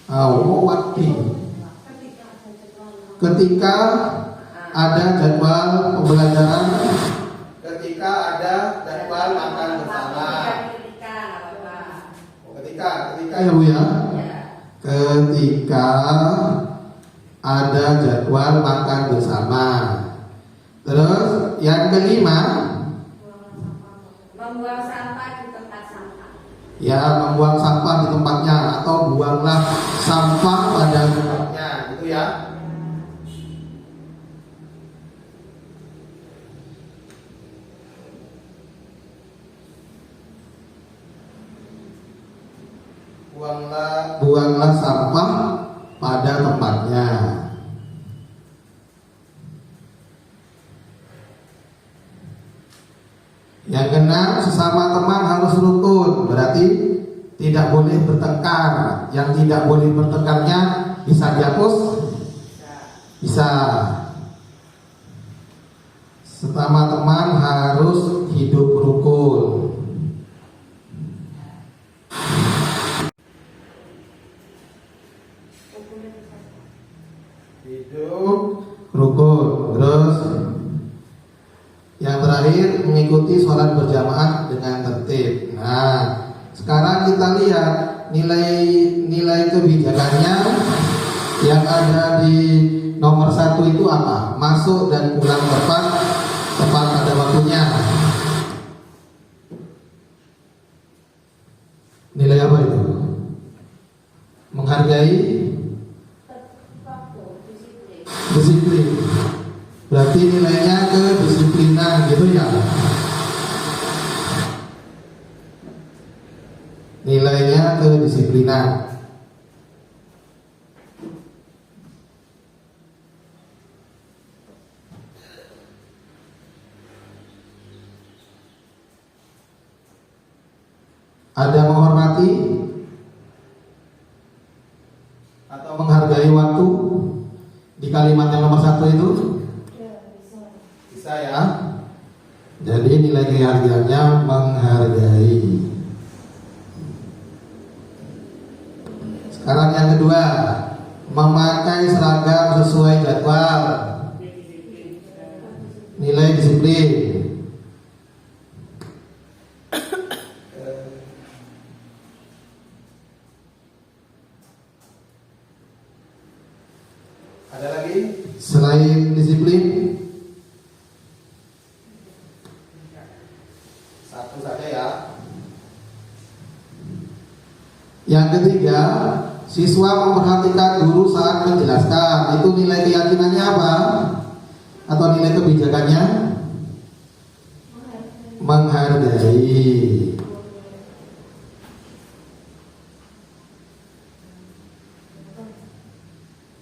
Oh, waktu. Ketika ada jadwal pembelajaran, ketika ada jadwal makan bersama. Ketika nggak apa-apa. Ketika ya Bu ya. Ya. Ketika ada jadwal makan bersama. Terus yang kelima, Membuang sampah di tempat sampah. ya membuang sampah di tempatnya atau buanglah sampah pada tempatnya, gitu ya. Buanglah sampah pada tempatnya. Yang keenam, sesama teman harus rukun, berarti tidak boleh bertengkar. Yang tidak boleh bertengkarnya bisa dihapus? Bisa. Sesama teman harus hidup rukun. Hidup rukun. Terus yang terakhir, mengikuti sholat berjamaah dengan tertib. Nah, sekarang kita lihat nilai kebijakannya yang ada di nomor 1 itu apa? Masuk dan pulang tepat pada waktunya. Nilai apa itu? Menghargai disiplin. Berarti nilainya kedisiplinan, gitu ya. Nilainya kedisiplinan. Ada menghormati atau menghargai waktu di kalimat yang nomor 1 itu? Bisa ya. Jadi nilai keyakinannya menghargai. Sekarang yang kedua, memakai seragam sesuai jadwal. Nilai disiplin. Ada lagi selain disiplin? Satu saja ya. Yang ketiga, siswa memperhatikan guru saat menjelaskan. Itu nilai keyakinannya apa? Atau nilai kebijakannya? Menghargai.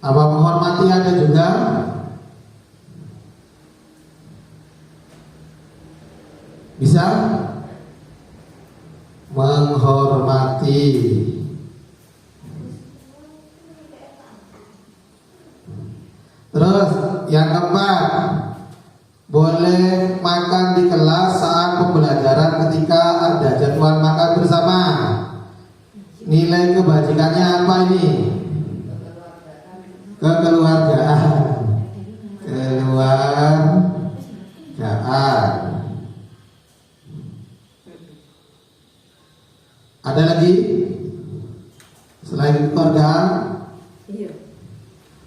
Apa menghormati ada juga? Bisa? Menghormati. Terus yang keempat, boleh makan di kelas saat pembelajaran ketika ada jadwal makan bersama. Nilai kebajikannya apa ini? Kekeluargaan. Ada lagi selain kekeluargaan? Iya.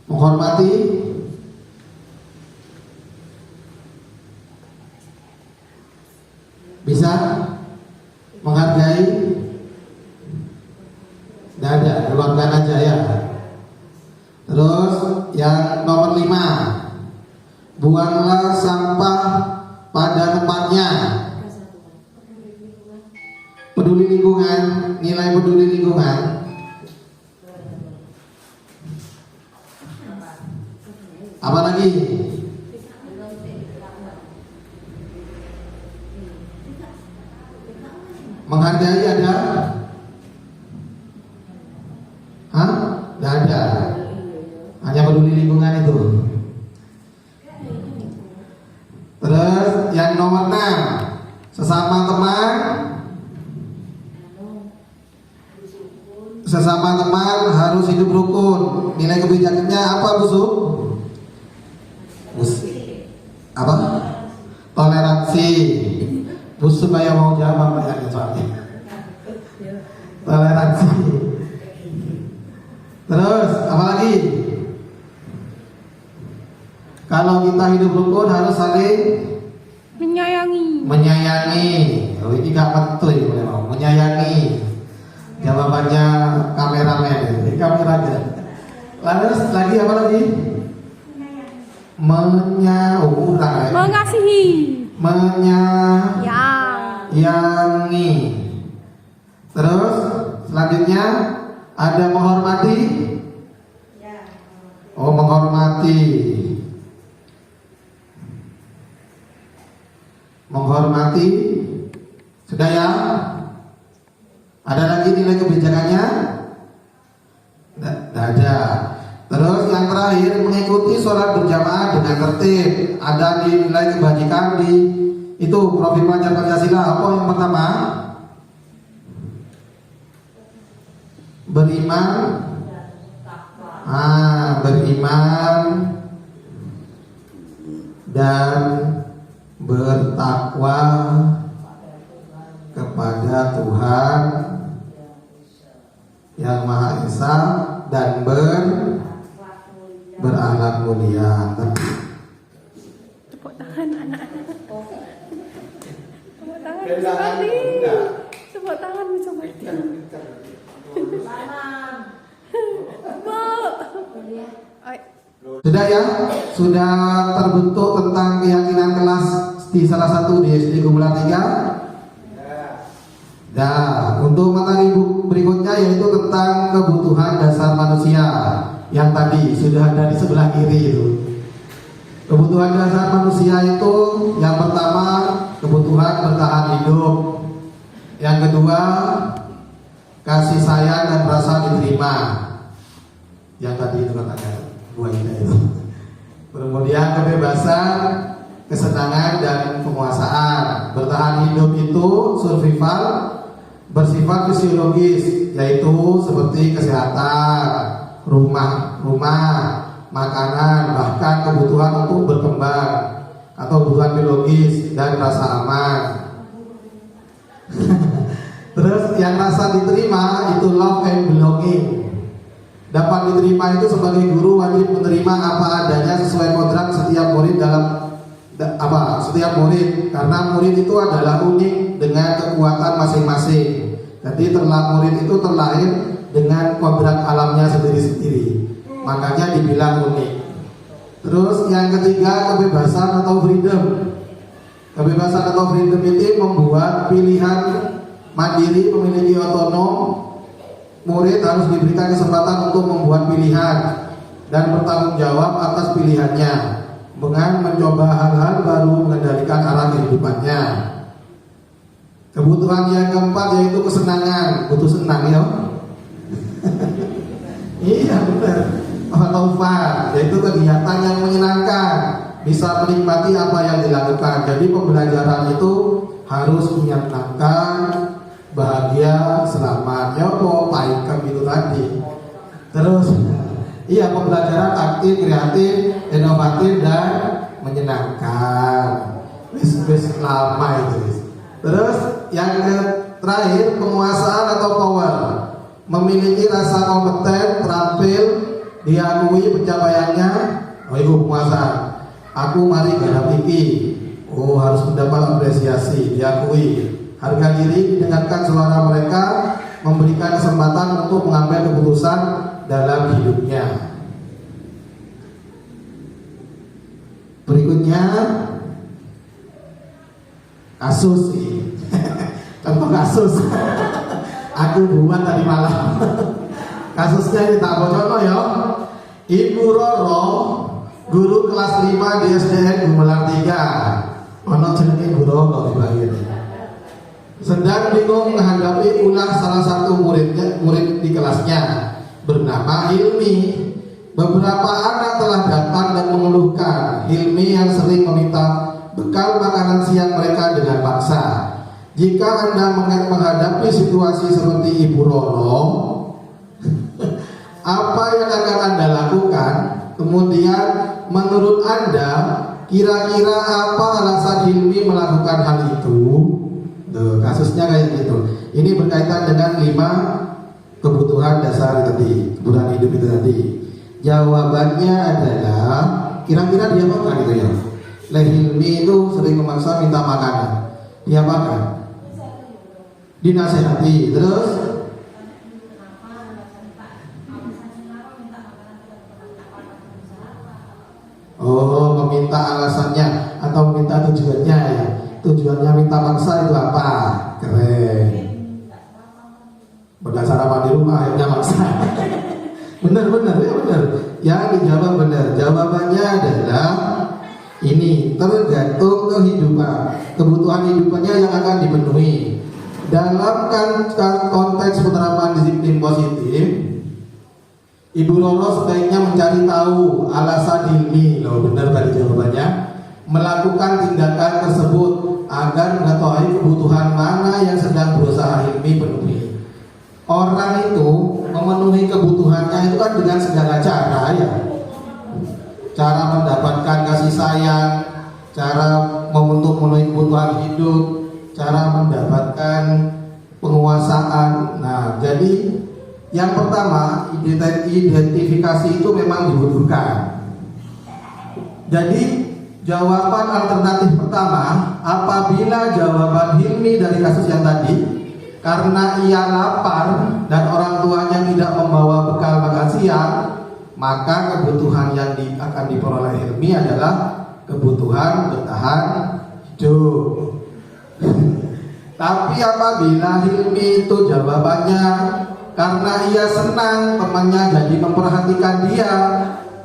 Menghormati. Bisa? Menghargai? Tidak ada, keluargaan aja ya. Terus yang buanglah sampah pada tempatnya. Peduli lingkungan, nilai peduli lingkungan. Apa lagi? Menghargai ada? Hah? Tidak ada. Hanya peduli lingkungan itu. Terus yang nomor 6, sesama teman harus hidup rukun. Nilai kebijakannya apa, busuk? Apa? Toleransi. Busuk supaya mau jawab ya, soalnya. Toleransi. Terus apa lagi? Kalau kita hidup rukun harus saling menyayangi. Oh, ini gak betul ya, menyayangi. Jawabannya kameramen, ini kameramen. Lalu lagi apa lagi? Mengasihi. Menyayangi. Terus selanjutnya ada menghormati. Oh, menghormati. Menghormati. Sudah ya? Ada lagi nilai kebijakannya? Tidak ada. Terus yang terakhir, mengikuti sholat berjamaah dengan tertib. Ada nilai kebajikan di itu profil pelajar Pancasila. Apa yang pertama? Beriman. Beriman dan bertakwa kepada Tuhan yang Maha Esa dan berakhlak mulia. Tepuk tangan anak-anak. Tepuk tangan sekali. Tepuk tangan sekali. Sudah ya? Sudah terbentuk tentang keyakinan kelas di salah satu di SD Gumelar 3? Nah, untuk materi berikutnya yaitu tentang kebutuhan dasar manusia yang tadi sudah ada di sebelah kiri itu. Kebutuhan dasar manusia itu yang pertama kebutuhan bertahan hidup, yang kedua kasih sayang dan rasa diterima. Yang tadi itu katanya dua itu. Kemudian kebebasan, kesenangan dan penguasaan. Bertahan hidup itu survival bersifat fisiologis, yaitu seperti kesehatan, rumah, makanan, bahkan kebutuhan untuk berkembang atau kebutuhan biologis dan rasa aman. Terus yang rasa diterima itu love and belonging. Dapat diterima itu sebagai guru wajib menerima apa adanya sesuai kodrat setiap murid setiap murid, karena murid itu adalah unik dengan kekuatan masing-masing. Jadi murid itu terlahir dengan kodrat alamnya sendiri-sendiri, makanya dibilang unik. Terus yang ketiga kebebasan atau freedom. Kebebasan atau freedom itu membuat pilihan mandiri, memiliki otonom. Murid harus diberikan kesempatan untuk membuat pilihan dan bertanggung jawab atas pilihannya dengan mencoba hal-hal baru mengendalikan arah kehidupannya. Kebutuhan yang keempat yaitu kesenangan, butuh senang ya. Iya benar. Taufan, yaitu kegiatan yang menyenangkan, bisa menikmati apa yang dilakukan. Jadi pembelajaran itu harus menyenangkan, bahagia, selamat. Ya kok paikem itu tadi. Terus iya, pembelajaran aktif, kreatif, inovatif dan menyenangkan. Wis lama itu. Terus yang terakhir penguasaan atau power. Memiliki rasa kompeten, terampil, diakui pencapaiannya. Oh itu penguasaan. Aku mari garap iki. Oh harus mendapat apresiasi, diakui. Harga diri, didengarkan suara mereka, memberikan kesempatan untuk mengambil keputusan dalam hidupnya. Berikutnya pertamanya kasus sih. Contoh kasus. Aku buat tadi malam. Kasusnya ini tak bocor ya. Ibu Roro, guru kelas 5 di SDN Gumelar 3. Ono jenenge Ibu Roro di sedang bingung menghadapi ulah salah satu murid di kelasnya bernama Hilmi. Beberapa anak telah datang dan mengeluhkan Hilmi yang sering meminta bekal makanan siang mereka dengan paksa. Jika Anda menghadapi situasi seperti Ibu Roro, apa yang akan Anda lakukan? Kemudian menurut Anda kira-kira apa alasan Hilmi melakukan hal itu? Tuh, kasusnya kayak gitu. Ini berkaitan dengan 5 kebutuhan dasar tadi, kebutuhan hidup itu tadi. Jawabannya adalah kira-kira dia makan gitu ya. Hilmi itu sering memaksa minta makanan. Dia makan. Dinasehati. Terus meminta alasannya atau meminta tujuannya ya. Tujuannya minta maksa itu apa? Keren. Berdasar apa di rumah akhirnya maksa. Benar ya benar. Yang dijawab benar. Jawabannya adalah ini tergantung kehidupan, kebutuhan hidupannya yang akan dipenuhi. Dalam konteks penerapan disiplin positif, Ibu Roro sebaiknya mencari tahu alasan Hilmi, loh benar tadi jawabannya, melakukan tindakan tersebut agar mengetahui kebutuhan mana yang sedang berusaha Hilmi penuhi. Orang itu memenuhi kebutuhannya itu kan dengan segala cara ya. Cara mendapatkan kasih sayang, cara untuk memenuhi kebutuhan hidup, cara mendapatkan penguasaan. Nah, jadi yang pertama identifikasi itu memang dibutuhkan. Jadi jawaban alternatif pertama, apabila jawaban Hilmi dari kasus yang tadi, karena ia lapar dan orang tuanya tidak membawa bekal makan siang, maka kebutuhan yang akan diperoleh Hilmi adalah kebutuhan bertahan hidup. Tapi apabila Hilmi itu jawabannya karena ia senang temannya jadi memperhatikan dia,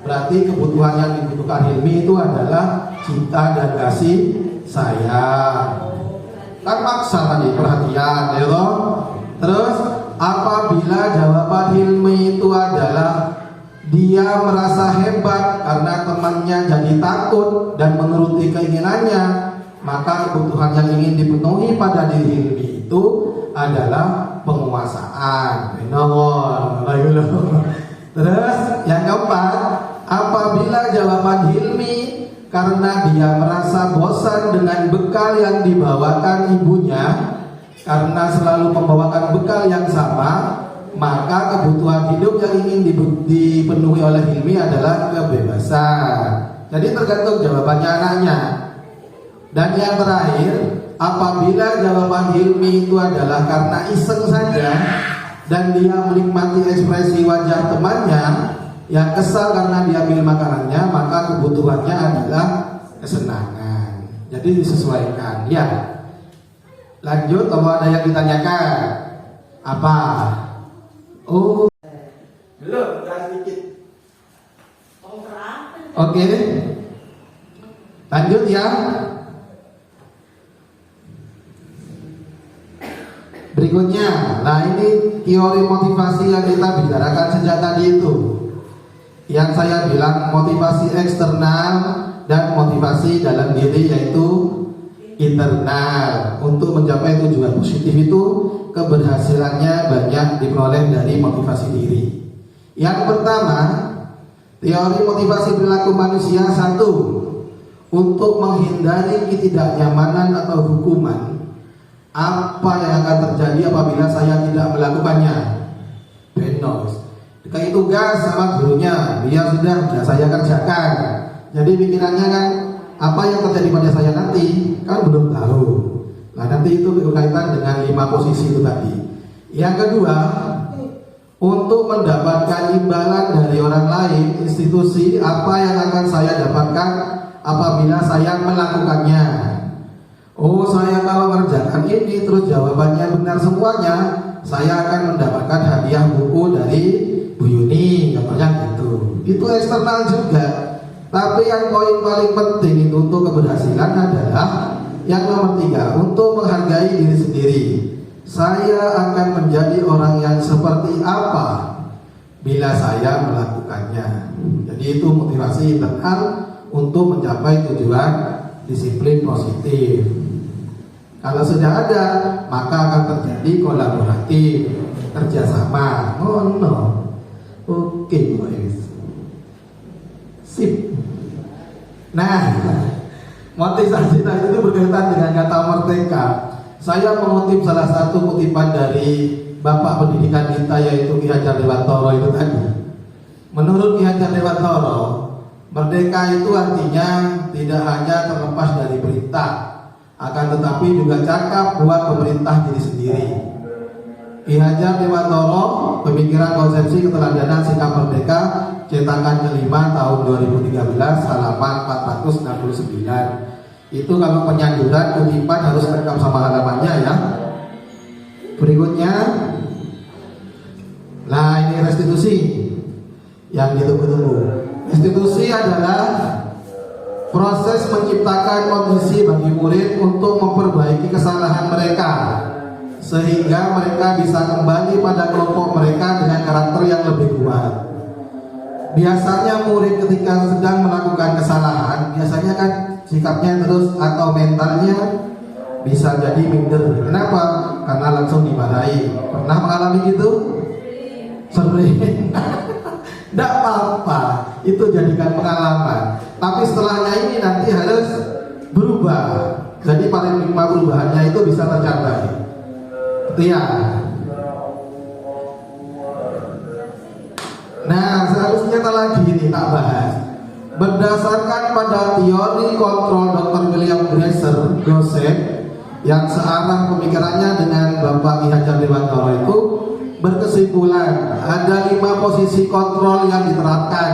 berarti kebutuhan yang dibutuhkan Hilmi itu adalah cinta dan kasih sayang. Kan maksa tadi perhatian, ya toh? Terus apabila jawaban Hilmi itu adalah dia merasa hebat karena temannya jadi takut dan menuruti keinginannya, maka kebutuhan yang ingin dipenuhi pada diri Hilmi itu adalah penguasaan. Terus yang keempat, apabila jawaban Hilmi karena dia merasa bosan dengan bekal yang dibawakan ibunya, karena selalu membawakan bekal yang sama, maka kebutuhan hidup yang ingin dipenuhi oleh Hilmi adalah kebebasan. Jadi tergantung jawabannya anaknya. Dan yang terakhir, apabila jawaban Hilmi itu adalah karena iseng saja dan dia menikmati ekspresi wajah temannya yang kesal karena diambil makanannya, maka kebutuhannya adalah kesenangan. Jadi disesuaikan. Ya. Lanjut, kalau ada yang ditanyakan apa? Oh, belum, sedikit. Oke, lanjut ya. Berikutnya, nah ini teori motivasi yang kita bicarakan sejak tadi itu. Yang saya bilang motivasi eksternal dan motivasi dalam diri, yaitu internal. Untuk mencapai tujuan positif itu keberhasilannya banyak diperoleh dari motivasi diri. Yang pertama, teori motivasi perilaku manusia. 1. Untuk menghindari ketidaknyamanan atau hukuman. Apa yang akan terjadi apabila saya tidak melakukannya? Benos. Dikasih tugas sama gurunya, dia sudah saya kerjakan. Jadi pikirannya kan, apa yang terjadi pada saya nanti kan belum tahu. Nah nanti itu berkaitan dengan 5 posisi itu tadi. Yang kedua, untuk mendapatkan imbalan dari orang lain, institusi, apa yang akan saya dapatkan apabila saya melakukannya. Oh, saya kalau mengerjakan ini terus jawabannya benar semuanya, saya akan mendapatkan hadiah buku dari Bu Yuni, contohnya gitu. Itu eksternal juga. Tapi yang poin paling penting itu untuk keberhasilan adalah yang nomor 3, untuk menghargai diri sendiri. Saya akan menjadi orang yang seperti apa bila saya melakukannya. Jadi itu motivasi internal untuk mencapai tujuan disiplin positif. Kalau sudah ada, maka akan terjadi kolaboratif, kerjasama. Oh no, oke boys, sip. Nah, motivasi tadi itu berkaitan dengan kata merdeka. Saya mengutip salah satu kutipan dari Bapak Pendidikan kita, yaitu Ki Hajar Dewantoro itu tadi. Menurut Ki Hajar Dewantoro, merdeka itu artinya tidak hanya terlepas dari perintah, akan tetapi juga cakap buat pemerintah diri sendiri. Ki Hajar Dewantoro, Pemikiran Konsepsi Keteladanan Sikap Merdeka, cetakan kelima tahun 2013, halaman 469. Itu kalau penyanduran kutipan harus lengkap sama halamannya ya. Berikutnya, nah ini restitusi yang ditunggu-tunggu. Restitusi adalah proses menciptakan kondisi bagi murid untuk memperbaiki kesalahan mereka, sehingga mereka bisa kembali pada kelompok mereka dengan karakter yang lebih kuat. Biasanya murid ketika sedang melakukan kesalahan, biasanya kan sikapnya terus atau mentalnya bisa jadi minder. Kenapa? Karena langsung dimarahi. Pernah mengalami gitu? Sering. Tidak apa-apa, itu jadikan pengalaman. Tapi setelahnya ini nanti harus berubah. Jadi paradigma perubahannya itu bisa tercapai. Iya. Nah, seharusnya lagi ini tak bahas. Berdasarkan pada teori kontrol Dr. William Glasser, dosen yang searah pemikirannya dengan Bapak Ki Hajar Dewantoro itu, berkesimpulan ada 5 posisi kontrol yang diterapkan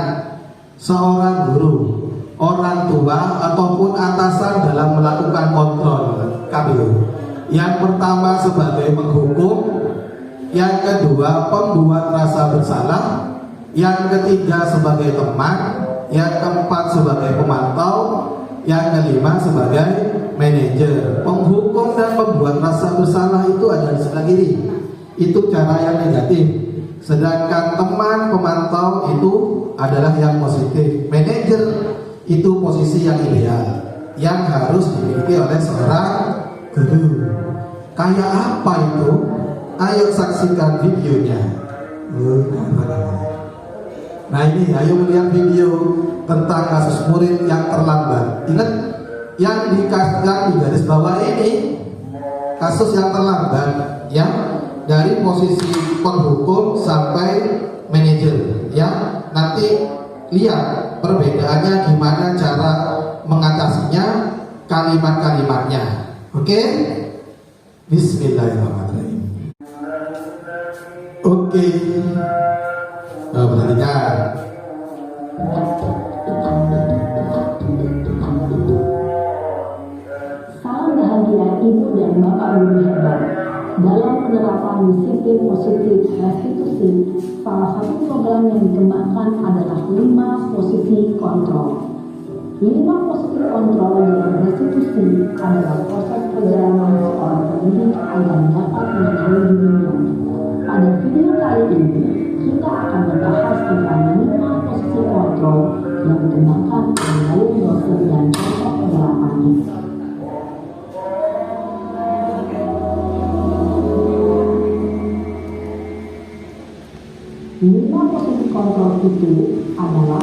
seorang guru, orang tua ataupun atasan dalam melakukan kontrol KPU. Yang pertama sebagai penghukum, yang kedua pembuat rasa bersalah, yang ketiga sebagai teman, yang keempat sebagai pemantau, yang kelima sebagai manajer. Penghukum dan pembuat rasa bersalah itu ada di sebelah kiri. Itu cara yang negatif. Sedangkan teman, pemantau itu adalah yang positif. Manajer itu posisi yang ideal, yang harus dimiliki oleh seorang guru. Kayak apa itu? Ayo saksikan videonya. Nah ini, ayo melihat video tentang kasus murid yang terlambat. Ingat yang di garis bawah ini kasus yang terlambat, ya, dari posisi penghukum sampai manajer, ya. Nanti lihat perbedaannya gimana cara mengatasinya, kalimat-kalimatnya. Oke? Bismillahirrahmanirrahim. Oke. Perhatikan. Salam bahagia Ibu dan Bapak Guru hebat. Dalam penerapan disiplin positif restitusi, salah satu program yang dikembangkan adalah 5 posisi kontrol. 5 posisi kontrol dalam restitusi adalah proses perjalanan seorang pendidik agar dapat mengenali dirinya. Pada video kali ini, kita akan membahas tentang 5 posisi kontrol yang dikembangkan oleh dosen dan contoh penerapannya. Lima posisi kontrol itu adalah: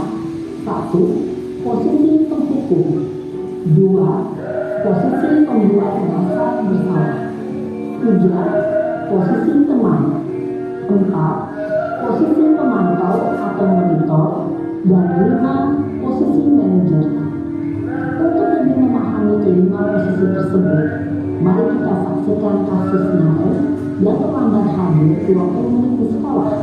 1. Posisi penghukum, 2. Posisi pembuat rasa bersalah, 3. Posisi teman, 4. Posisi pemantau atau monitor, dan 5. Posisi manajer. Untuk lebih memahami kelima posisi tersebut, mari kita saksikan kasus Naes yang terlambat hadir 20 menit di sekolah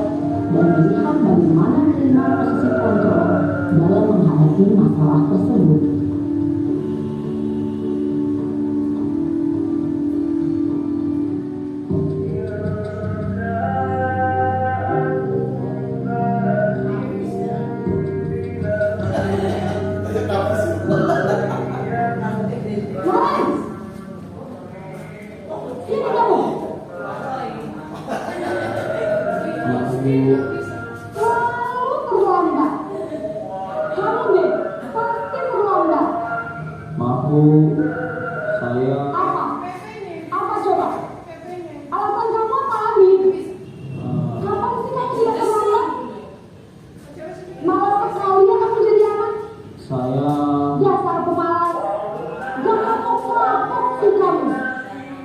dan melihat bagaimana kelima posisi kontrol dalam menghadapi masalah tersebut. Sini kamu. Maaf Bu. Kamu terlambat. Kamu deh, pasti terlambat. Maaf Bu. Saya Apa? Apa coba? Alasan kamu apa lagi? Kapan sih kamu tidak terlambat? Malah sekalian kamu jadi anak. saya Dasar pemalas. Gak kapok-kapok sih kamu.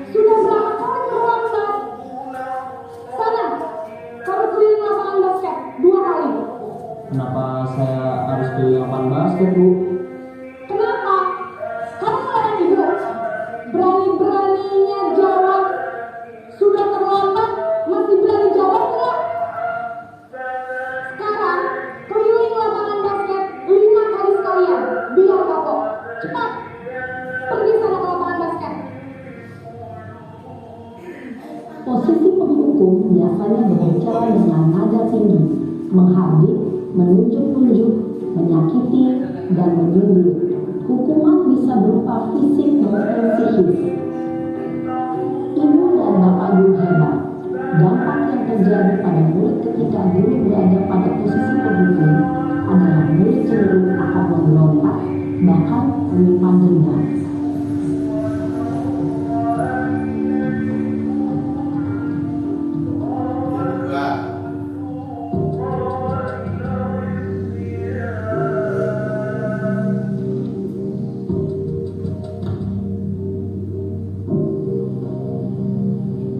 Sudah berapa kali terlambat? Sana, kamu keliling lapangan basket 2 kali. kenapa saya harus beli lapangan basket Bu? Kenapa? Kamu melawan ibu. Berani-beraninya jawab. Sudah terlambat, masih berani jawab enggak? Sekarang, keliling lapangan basket 5 kali sekalian. Biar kapok. Cepat. Pergi sana ke lapangan basket. Posisi penghukum biasanya berbicara dengan nada tinggi, menghardik, menunjuk-nunjuk, menyakiti, dan menyindir. Hukuman bisa berupa fisik maupun psikis. Ibu dan bapak guru hebat. Dampak yang terjadi pada murid ketika guru berada pada posisi penghukum adalah murid cenderung akan memberontak, bahkan menyimpan dendam.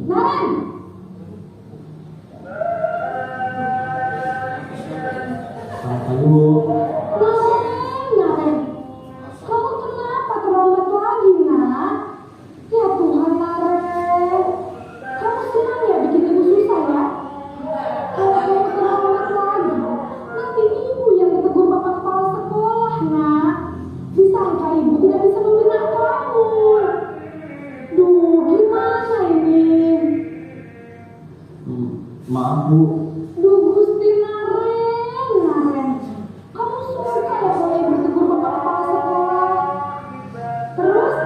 Naren! Selamat pagi Bu. Naren, kamu kenapa terlambat lagi, nak? Ya Tuhan, Naren. Kamu senang ya bikin ibu susah ya? Kalau kamu terlambat lagi, nanti ibu yang ditegur bapak kepala sekolah, nak. Disangka ibu tidak bisa membina kamu. Duh, gimana ini? Maaf Bu. Duh, Gusti Naren. Kamu suka ya kalau ibu tegur bapak kepala sekolah? Terus,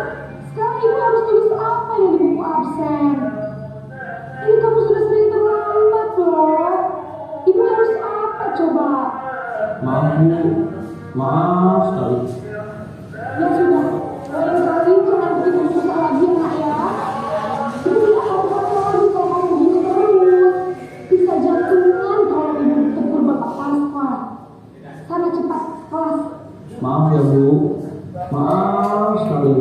sekarang ibu harus tulis apa yang di buku absen? Ini kamu sudah sering terlambat loh. Ibu harus apa coba? Maaf Bu. Maaf sekali. Ya sudah, lain kali jangan bikin ibu susah lagi ya, nak ya. Ibu tidak akan kuat lagi kalau kamu begini terus. Bisa jantungan kalau ibu ditegur bapak kepala sekolah. Sana cepat, kelas. Maaf ya Bu. Maaf sekali.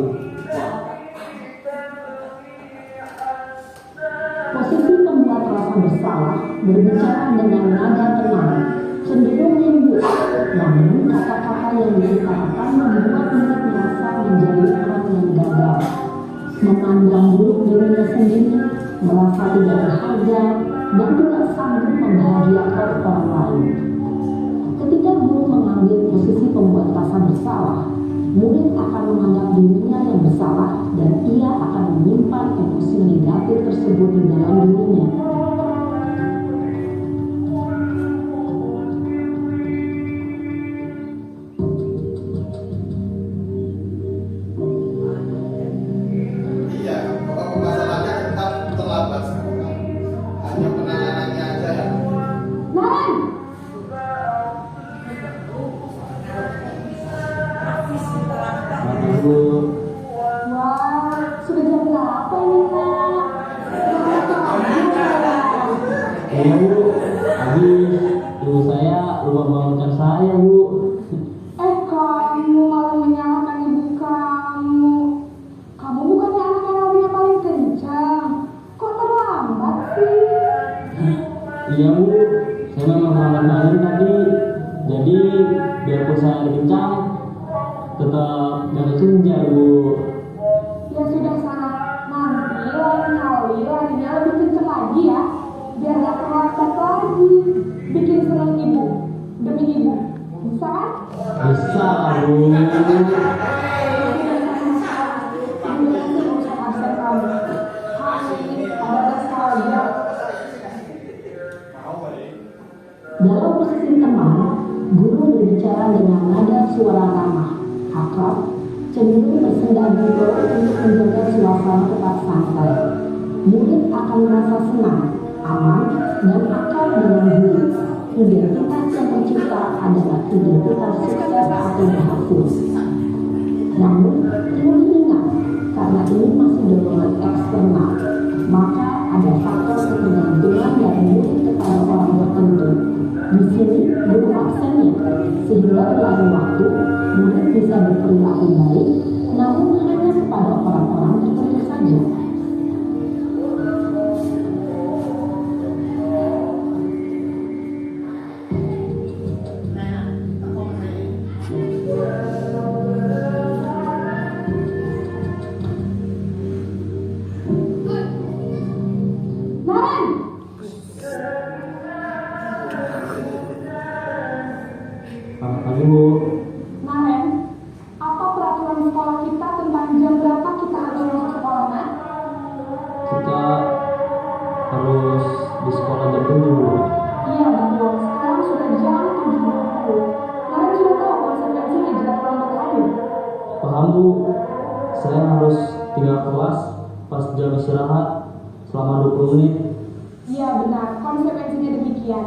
Posisi pembuat rasa bersalah berbicara dengan nada tenang, cenderung lembut, namun kata-kata yang diutarakan membuat murid merasa menjadi orang yang gagal, memandang buruk dirinya sendiri, merasa tidak berharga, dan tidak sanggup membahagiakan orang lain. Ketika guru mengambil posisi pembuat rasa bersalah, murid akan menganggap dirinya yang bersalah dan ia akan menyimpan emosi negatif tersebut di dalam dirinya. Iya, pokok masalahnya tetap terlambat sekarang. Hanya penanganannya aja ya. Naren! Maaf Bu. Wah, sudah jam berapa ini, nak? Iya Bu. Habis ibu saya lupa bangunkan saya Bu. Kamu malah menyalahkan ibu kamu. Kamu bukannya anak yang larinya paling kencang. Kok terlambat sih? Iya Bu. Saya memang terlambat bangun tadi. Jadi biarpun saya ada kencang, tetap gak kesenja Bu. Ya sudah sana, nanti lain kali larinya lebih kencang lagi ya. Biar gak terlambat lagi. Bikin senang ibu, demi ibu. Bisa kan? Bisa Bu. Dalam posisi teman, guru berbicara dengan nada suara ramah, akrab, cenderung bersenda gurau untuk menjaga suasana tetap santai. akan merasa senang, aman, dan akan dengan guru. Identitas yang tercipta adalah identitas sukses atau berhasil. Namun, perlu diingat, karena ini masih dorongan eksternal, maka ada faktor ketergantungan dari murid kepada orang tertentu. Di sini guru absennya, sehingga berlalu waktu, murid bisa berperilaku baik, namun hanya kepada orang-orang tertentu saja. Selamat pagi, Bu. Naren, apa peraturan sekolah kita tentang jam berapa kita harus masuk sekolah, Nak? Kita harus di sekolah jam 7, Bu. Iya betul, sekarang sudah jam 7.20. Naren sudah tahu konsekuensinya jika terlambat hadir. Paham, Bu. Saya harus tinggal kelas pas jam istirahat selama 20 menit. Iya benar, konsekuensinya demikian.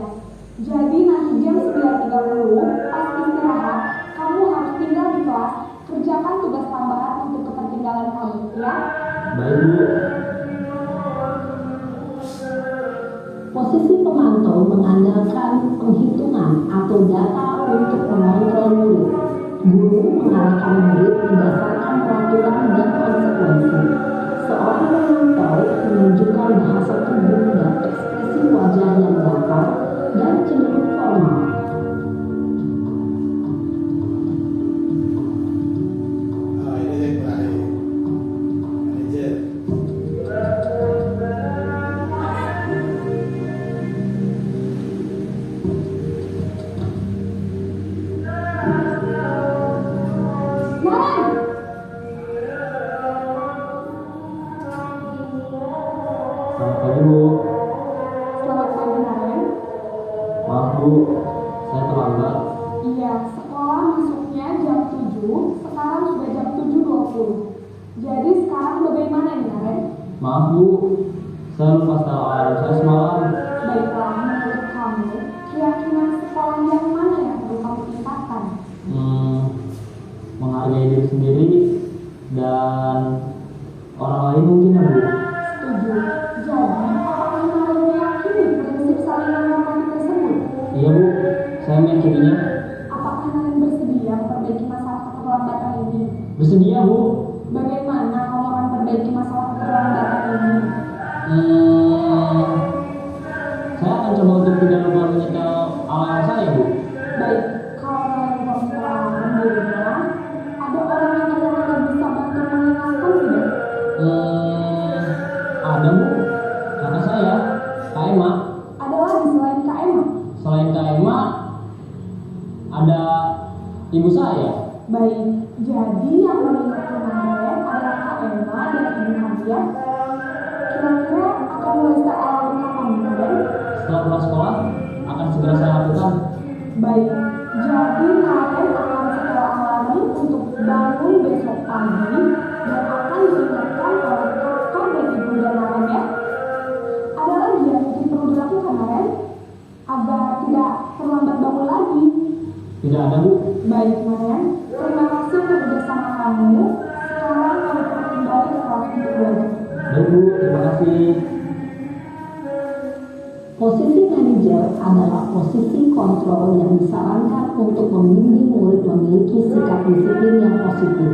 Jadi nanti jam 9.30 pas istirahat, kamu harus tinggal di kelas, kerjakan tugas tambahan untuk ketertinggalan kamu, ya? Baik, Bu. Posisi pemantau mengandalkan penghitungan atau data untuk mengontrol murid. Guru mengarahkan murid berdasarkan peraturan dan konsekuensi. Seorang pemantau menunjukkan bahasa tubuh dan ekspresi wajah yang datar dan cenderung formal. Selamat pagi, Bu. Selamat pagi, Naren. Maaf, Bu. Saya terlambat. Iya, sekolah masuknya jam 7, sekarang sudah jam 7.20. Jadi sekarang bagaimana nih, Naren? Maaf, Bu. Saya lupa setel alarm saya semalam. Baiklah, menurut kamu, keyakinan sekolah yang mana yang perlu kamu tingkatkan? Menghargai diri sendiri dan orang lain mungkin, ya, Bu. Setuju. Jadi, apakah Naren meyakini prinsip saling menghormati tersebut? Iya, Bu. Saya meyakininya. Apakah Naren bersedia memperbaiki masalah keterlambatan ini? Bersedia, Bu. Bagaimana kamu akan perbaiki masalah keterlambatan ini? Saya akan coba untuk tidak lupa menyetel alarm saya, Bu. Baik, kalau Naren komputer alarm di rumah, ada orang yang kira-kira bisa bantu mengingatkan tidak? Ada, Bu. Kata saya, Kak Emma. Ada lagi selain Kak Emma? Selain Kak Emma, ada ibu saya. Baik, jadi yang mengingatkan Naren adalah Kak Emma dan Ibu Nadia. Kira-kira akan mulai start alarm kapan, Naren? Setelah pulang sekolah, akan segera saya lakukan. Baik, jadi Naren akan setel alarm untuk bangun besok pagi dan akan diingatkan oleh kakak dan ibu dan Naren, ya. Ada lagi yang mungkin perlu dilakukan, Naren, agar tidak terlambat bangun lagi. Tidak ada, Bu. Baik, Naren, terima kasih untuk bersama kamu. Sekarang kamu pergi kembali ke kelas untuk belajar. Baik, Bu. Terima kasih. Posisi manajer adalah posisi kontrol yang disarankan untuk membimbing murid memiliki sikap disiplin yang positif,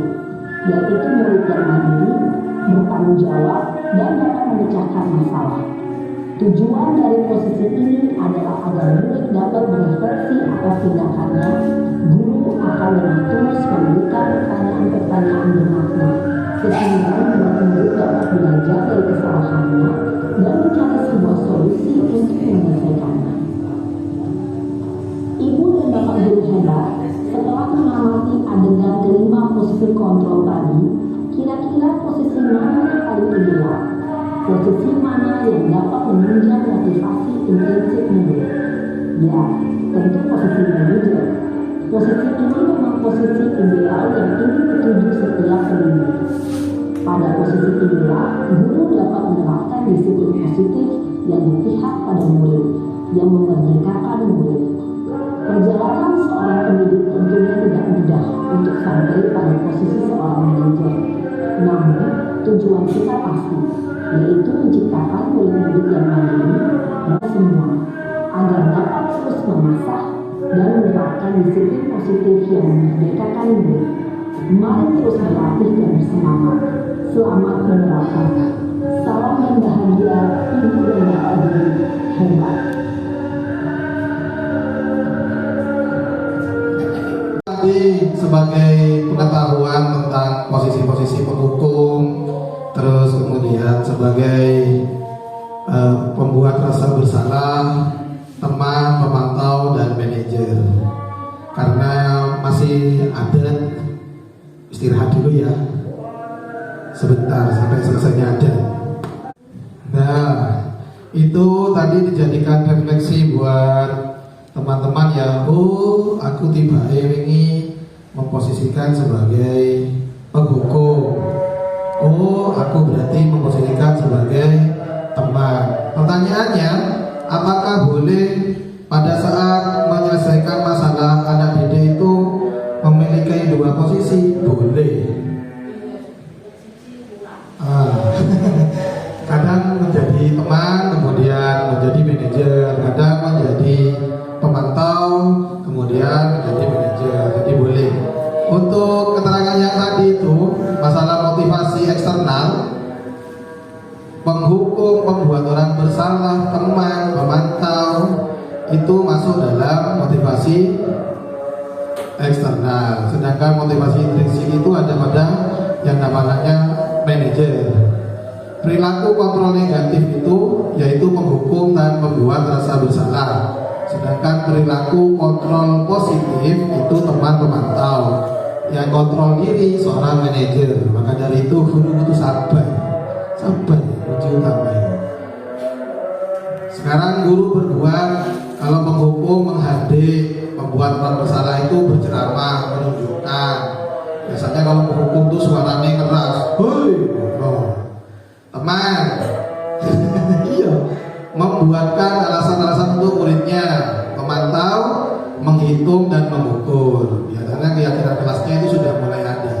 yaitu murid yang mandiri, bertanggung jawab, dan dapat memecahkan masalah. Tujuan dari posisi ini adalah agar murid dapat berefleksi atas tindakannya. Guru akan dengan tulus memberikan pertanyaan-pertanyaan bermakna, sehingga murid dapat belajar dari kesalahannya dan mencari sebuah solusi untuk menyelesaikannya. Ibu dan bapak guru hebat, setelah mengamati adegan kelima posisi kontrol tadi, kira-kira posisi mana yang paling ideal? Posisi mana yang dapat menunjang motivasi intrinsik murid? Ya, tentu posisi manajer. Posisi ini memang posisi ideal yang ingin dituju setiap pendidik. Pada posisi inilah, guru dapat menerapkan disiplin positif yang berpihak pada murid, yang memerdekakan murid. Perjalanan seorang pendidik tentunya tidak mudah untuk sampai pada posisi seorang manajer. Namun, tujuan kita pasti, yaitu menciptakan murid-murid yang mandiri dan semua, agar dapat terus mengasah dan menerapkan disiplin positif yang memerdekakan murid. Mari terus berlatih dan bersemangat. Selamat menerapkan. Salam yang bahagia, Ibu dan Bapak Guru hebat. Tadi sebagai pengetahuan tentang posisi-posisi penghukum, terus kemudian sebagai pembuat rasa bersalah, teman, pemantau, dan manajer. Karena masih ada, istirahat dulu ya, sebentar sampai selesainya ada. Nah, itu tadi dijadikan refleksi buat teman-teman ya. Oh, aku tiba ini memposisikan sebagai penghukum. Oh, aku berarti memposisikan sebagai teman. Pertanyaannya, apakah boleh pada saat menyelesaikan masalah anak didik itu memiliki dua posisi? Boleh. Kadang menjadi teman, kemudian menjadi manajer, kadang menjadi pemantau, kemudian menjadi manajer. Jadi boleh. Untuk keterangan yang tadi itu masalah motivasi eksternal, penghukum, pembuat orang bersalah, teman, pemantau, itu masuk dalam motivasi eksternal. Sedangkan motivasi intrinsik itu ada pada yang namanya manajer. Perilaku kontrol negatif itu yaitu menghukum dan membuat rasa bersalah. Sedangkan perilaku kontrol positif itu teman pemantau. Yang kontrol diri seorang manajer. Maka dari itu guru itu sabar, kunci utama. Sekarang guru berbuat, kalau menghukum, menghadik, membuat orang bersalah itu berceramah, menunjukkan. Biasanya kalau menghukum itu suaranya keras, hoi, teman, iya, membuatkan alasan-alasan untuk muridnya, memantau, menghitung dan mengukur. Biasanya keyakinan kelasnya itu sudah mulai ada.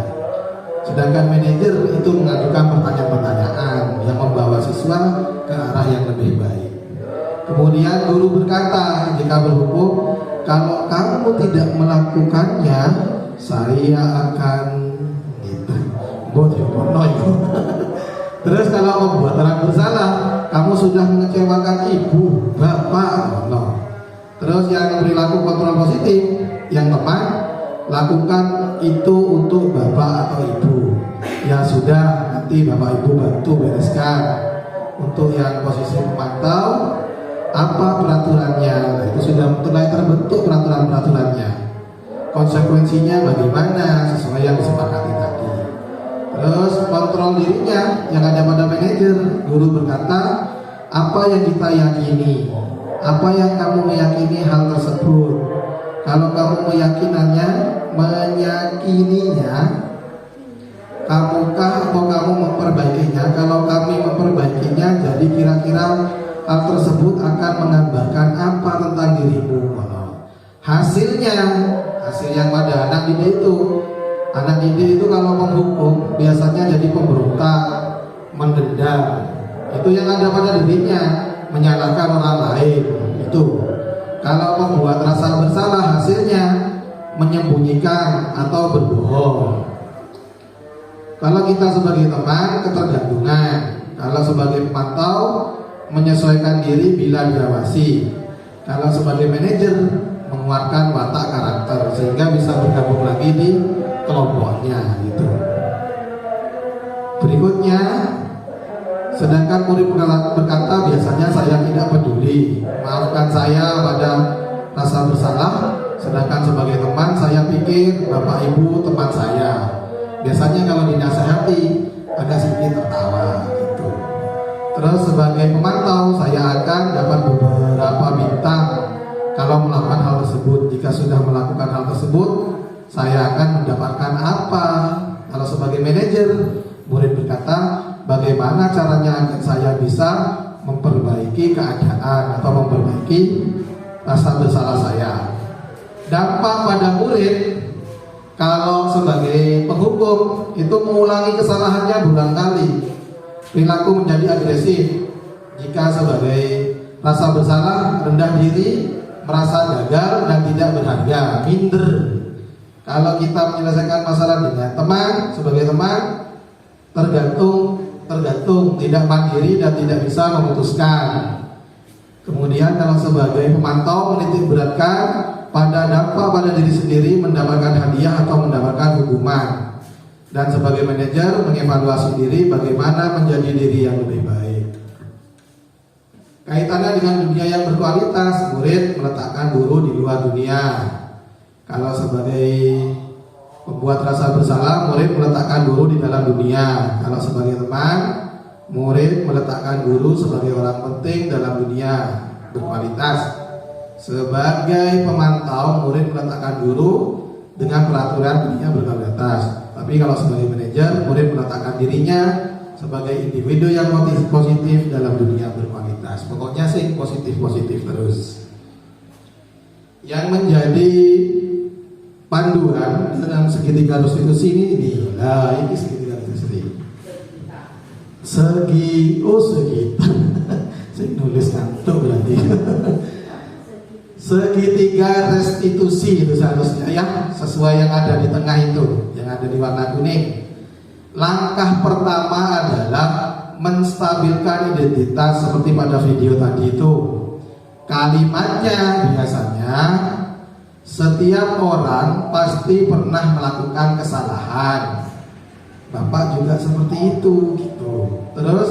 Sedangkan manajer itu mengajukan pertanyaan-pertanyaan yang membawa siswa ke arah yang lebih baik. Kemudian guru berkata jika berhukum, kalau kamu tidak melakukannya, saya akan gitu. Terus kalau membuat orang bersalah, kamu sudah mengecewakan ibu, bapak, no. Terus yang perilaku kontrol positif, yang teman, lakukan itu untuk bapak atau ibu. Ya sudah, nanti bapak ibu bantu bereskan. Untuk yang posisi pemantau, apa peraturannya? Itu sudah mulai terbentuk peraturan-peraturannya. Konsekuensinya bagaimana sesuai yang disepakati tadi. Terus kontrol dirinya yang ada pada manajer. Guru berkata, apa yang kita yakini, apa yang kamu meyakini hal tersebut. Kalau kamu meyakininya, kamukah atau kamu memperbaikinya? Kalau kami memperbaikinya, jadi kira-kira hal tersebut akan menggambarkan apa tentang dirimu? Hasilnya, hasil yang pada anak didik itu. Anak didik itu kalau menghukum biasanya jadi pemberontak, mendendam. Itu yang ada pada dirinya, menyalahkan orang lain. Itu. Kalau membuat rasa bersalah, hasilnya menyembunyikan atau berbohong. Kalau kita sebagai teman, ketergantungan. Kalau sebagai pemantau, menyesuaikan diri bila diawasi. Kalau sebagai manajer, mengeluarkan watak karakter sehingga bisa bergabung lagi di kelompoknya gitu. Berikutnya, sedangkan murid berkata biasanya saya tidak peduli, maafkan saya pada rasa bersalah. Sedangkan sebagai teman saya pikir bapak ibu teman saya. Biasanya kalau dinasehati agak sedikit tertawa gitu. Terus sebagai pemantau saya akan dapat beberapa bintang kalau melakukan hal tersebut. Jika sudah melakukan hal tersebut, saya akan mendapatkan apa? Kalau sebagai manajer, Murid berkata, bagaimana caranya agar saya bisa memperbaiki keadaan atau memperbaiki rasa bersalah saya. Dampak pada murid kalau sebagai penghukum itu mengulangi kesalahannya berulang kali, perilaku menjadi agresif. Jika sebagai rasa bersalah, rendah diri, merasa gagal dan tidak berharga, minder. Kalau kita menyelesaikan masalah dengan teman, sebagai teman, tergantung, tidak mandiri dan tidak bisa memutuskan. Kemudian kalau sebagai pemantau, menitik beratkan pada dampak pada diri sendiri, mendapatkan hadiah atau mendapatkan hukuman. Dan sebagai manajer, mengevaluasi diri bagaimana menjadi diri yang lebih baik. Kaitannya dengan dunia yang berkualitas, murid meletakkan guru di luar dunia. Kalau sebagai pembuat rasa bersalah, murid meletakkan guru di dalam dunia. Kalau sebagai teman, murid meletakkan guru sebagai orang penting dalam dunia berkualitas. Sebagai pemantau, murid meletakkan guru dengan peraturan dunia berkualitas. Tapi kalau sebagai manajer, murid meletakkan dirinya sebagai individu yang positif dalam dunia berkualitas. Pokoknya sih positif terus. Yang menjadi panduan dalam segitiga restitusi ini segitiga restitusi. Segi saya nulis ngantuk berarti. Segitiga restitusi itu seharusnya ya, sesuai yang ada di tengah itu, yang ada di warna kuning. Langkah pertama adalah menstabilkan identitas seperti pada video tadi itu. Kalimatnya biasanya setiap orang pasti pernah melakukan kesalahan. Bapak juga seperti itu gitu. Terus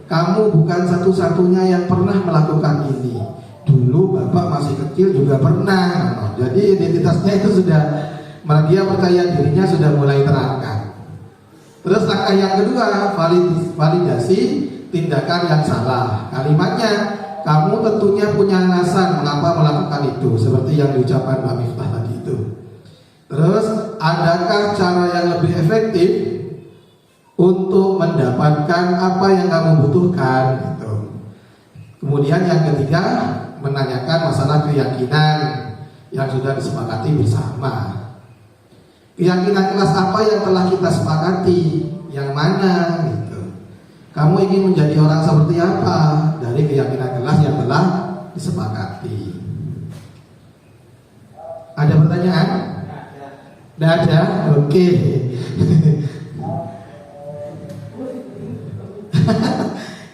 kamu bukan satu-satunya yang pernah melakukan ini. Dulu Bapak masih kecil juga pernah. Jadi identitasnya itu sudah, dia percaya dirinya sudah mulai terangkat. Terus langkah yang kedua, validasi tindakan yang salah. Kalimatnya, kamu tentunya punya alasan mengapa melakukan itu, seperti yang diucapkan Pak Miftah tadi itu. Terus, adakah cara yang lebih efektif untuk mendapatkan apa yang kamu butuhkan? Gitu. Kemudian yang ketiga, menanyakan masalah keyakinan yang sudah disepakati bersama. Keyakinan kelas apa yang telah kita sepakati? Yang mana? Gitu. Kamu ingin menjadi orang seperti apa dari keyakinan kelas yang telah disepakati? Ada pertanyaan? Tidak ada? Oke.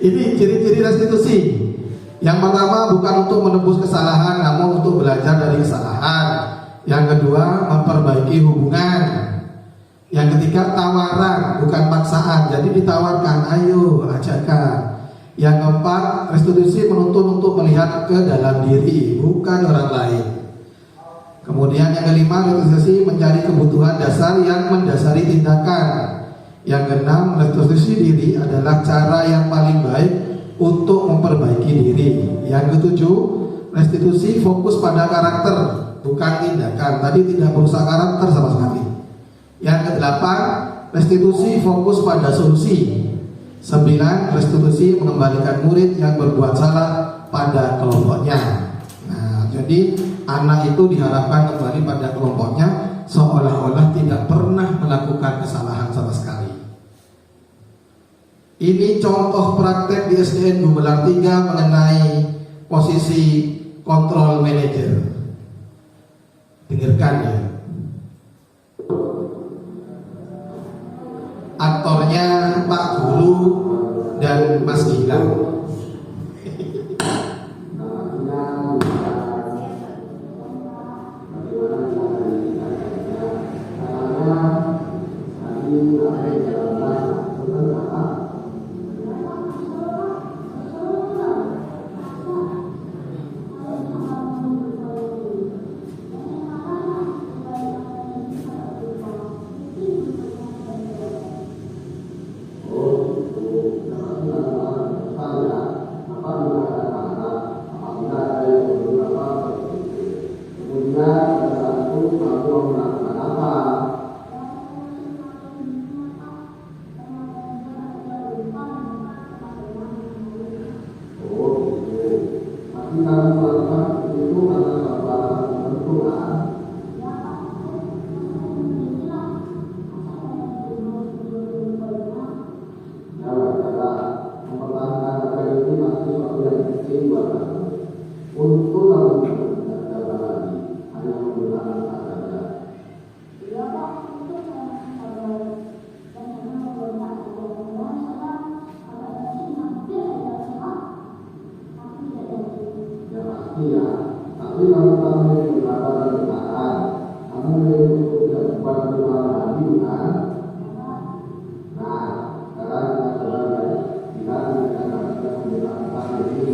Ini ciri-ciri restitusi. Yang pertama, bukan untuk menebus kesalahan, namun untuk belajar dari kesalahan. Yang kedua, memperbaiki hubungan. Yang ketiga, tawaran, bukan paksaan. Jadi ditawarkan, ayo ajakan. Yang keempat, restitusi menuntun untuk melihat ke dalam diri, bukan orang lain. Kemudian yang kelima, restitusi mencari kebutuhan dasar yang mendasari tindakan. Yang keenam, restitusi diri adalah cara yang paling baik untuk memperbaiki diri. Yang ketujuh, restitusi fokus pada karakter, bukan tindakan. Tadi tidak merusak karakter sama sekali. Yang kedelapan, restitusi fokus pada solusi. 9, restitusi mengembalikan murid yang berbuat salah pada kelompoknya. Nah, jadi anak itu diharapkan kembali pada kelompoknya seolah-olah tidak pernah melakukan kesalahan sama sekali. Ini contoh praktek di SDN Gumelar 3 mengenai posisi kontrol manajer. Dengarkan ya. Aktornya Pak Guru dan Mas Gilang. keimbangan untuk lalu dapat lagi hanya menggunakan kata. Iya Pak, itu Iya, tapi kalau kamu menggunakan kendaraan, kamu tidak dapat keluar lagi kan? Nah, sekarang kita coba lihat, kita bisa menggunakan ini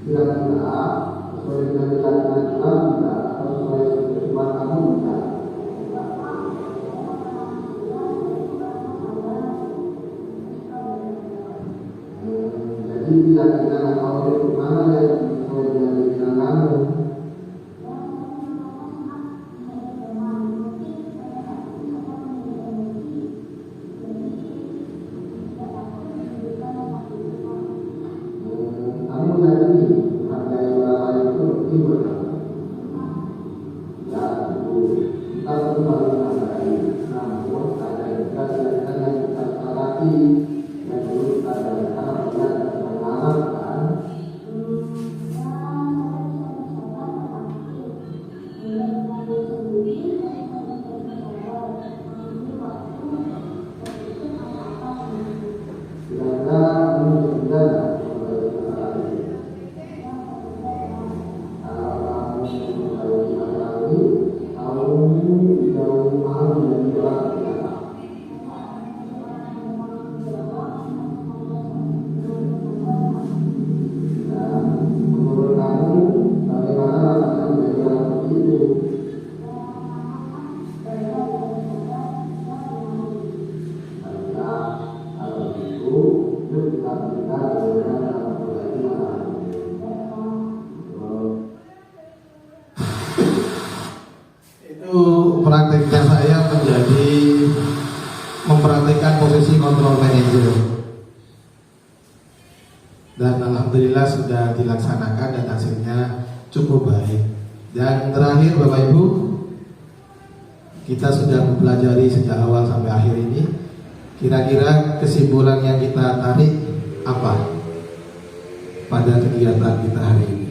kira-kira sesuai dengan keyakinan kita tidak atau sesuai dengan kamu tidak. Jadi keyakinan kamu itu mana yang sesuai dengan keyakinan kamu? Kamu yakini harga orang lain itu lebih berharga? Ya, itu kita perlu menghargai. Namun ada juga keyakinan yang kita sepakati yang perlu kita jalankan apabila kita mengharapkan. Kira-kira kamu juga itu prakteknya saya menjadi mempraktekkan posisi kontrol manager, dan alhamdulillah sudah dilaksanakan dan hasilnya cukup baik. Dan terakhir Bapak Ibu, kita sudah mempelajari sejak awal sampai akhir ini. Kira-kira kesimpulan yang kita tarik apa pada kegiatan kita hari ini?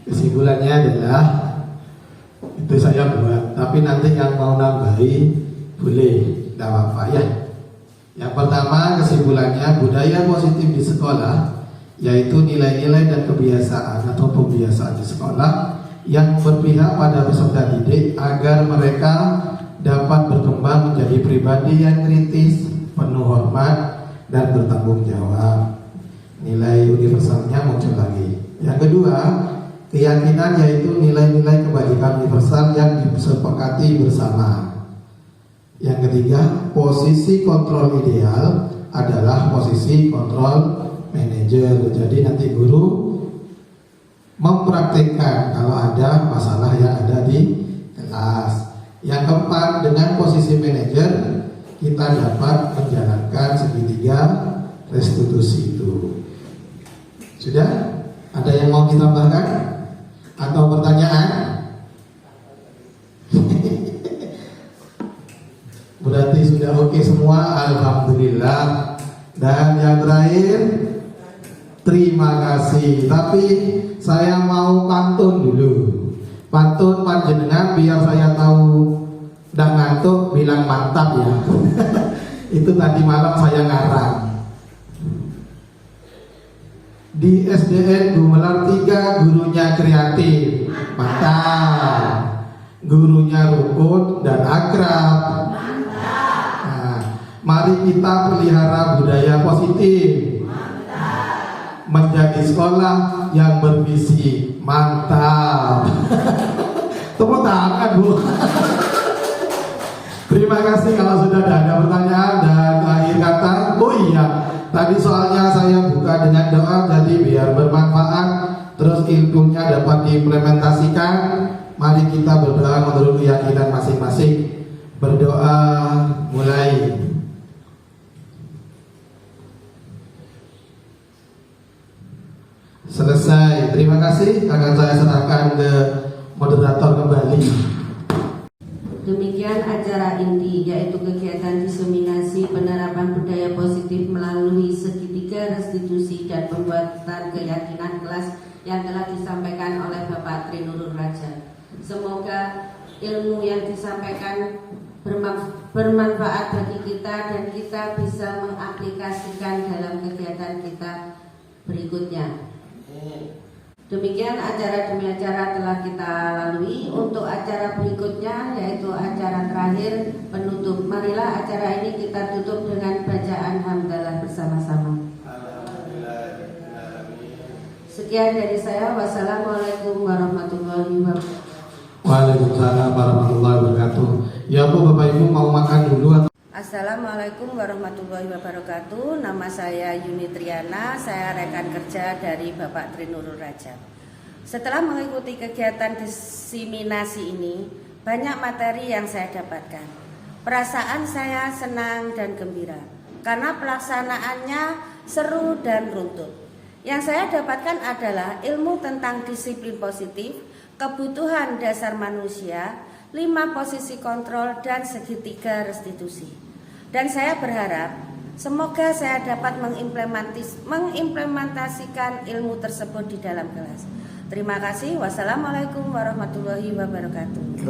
Kesimpulannya adalah itu saya buat, tapi nanti yang mau nambahi boleh, tidak apa-apa ya. Yang pertama kesimpulannya, budaya positif di sekolah yaitu nilai-nilai dan kebiasaan atau pembiasaan di sekolah yang berpihak pada peserta didik agar mereka dapat berkembang menjadi pribadi yang kritis, penuh hormat, dan bertanggung jawab. Nilai universalnya muncul lagi. Yang kedua, keyakinan yaitu nilai-nilai kebaikan universal yang disepakati bersama. Yang ketiga, posisi kontrol ideal adalah posisi kontrol manajer. Jadi nanti guru mempraktikkan kalau ada masalah yang ada di kelas. Yang keempat, dengan posisi manajer kita dapat menjalankan segitiga restitusi itu. Sudah? Ada yang mau ditambahkan? Atau pertanyaan? Berarti sudah oke semua, alhamdulillah. Dan yang terakhir, terima kasih. Tapi saya mau pantun dulu. Pantun panjenengan biar saya tahu ndak ngantuk bilang mantap ya. Itu tadi malam saya ngarang. Di SDN Gumelar 3 gurunya kreatif, mantap. Gurunya rukun dan akrab. Nah, mari kita pelihara budaya positif. Menjadi sekolah yang bervisi, mantap. Tepuk tangan Bu. Terima kasih. Kalau sudah ada pertanyaan dan akhir kata, oh iya, tadi soalnya saya buka dengan doa, jadi biar bermanfaat, terus ilmunya dapat diimplementasikan. Mari kita berdoa menurut keyakinan masing-masing. Berdoa mulai. Selesai. Terima kasih. Akan saya serahkan ke moderator kembali. Demikian acara inti, yaitu kegiatan diseminasi penerapan budaya positif melalui segitiga restitusi dan pembuatan keyakinan kelas yang telah disampaikan oleh Bapak Tri Nurul Raja. Semoga ilmu yang disampaikan bermanfaat bagi kita dan kita bisa mengaplikasikan dalam kegiatan kita berikutnya. Demikian acara demi acara telah kita lalui. Untuk acara berikutnya, yaitu acara terakhir penutup, marilah acara ini kita tutup dengan bacaan hamdalah bersama-sama. Sekian dari saya. Wassalamualaikum warahmatullahi wabarakatuh. Waalaikumsalam warahmatullahi wabarakatuh. Ya Bu, Bapak Ibu mau makan dulu atau? Assalamualaikum warahmatullahi wabarakatuh. Nama saya Yuni Triana, saya rekan kerja dari Bapak Tri Nurul Raja. Setelah mengikuti kegiatan diseminasi ini, banyak materi yang saya dapatkan. Perasaan saya senang dan gembira karena pelaksanaannya seru dan runtut. Yang saya dapatkan adalah ilmu tentang disiplin positif, kebutuhan dasar manusia, 5 posisi kontrol, dan segitiga restitusi. Dan saya berharap semoga saya dapat mengimplementasikan ilmu tersebut di dalam kelas. Terima kasih. Wassalamualaikum warahmatullahi wabarakatuh.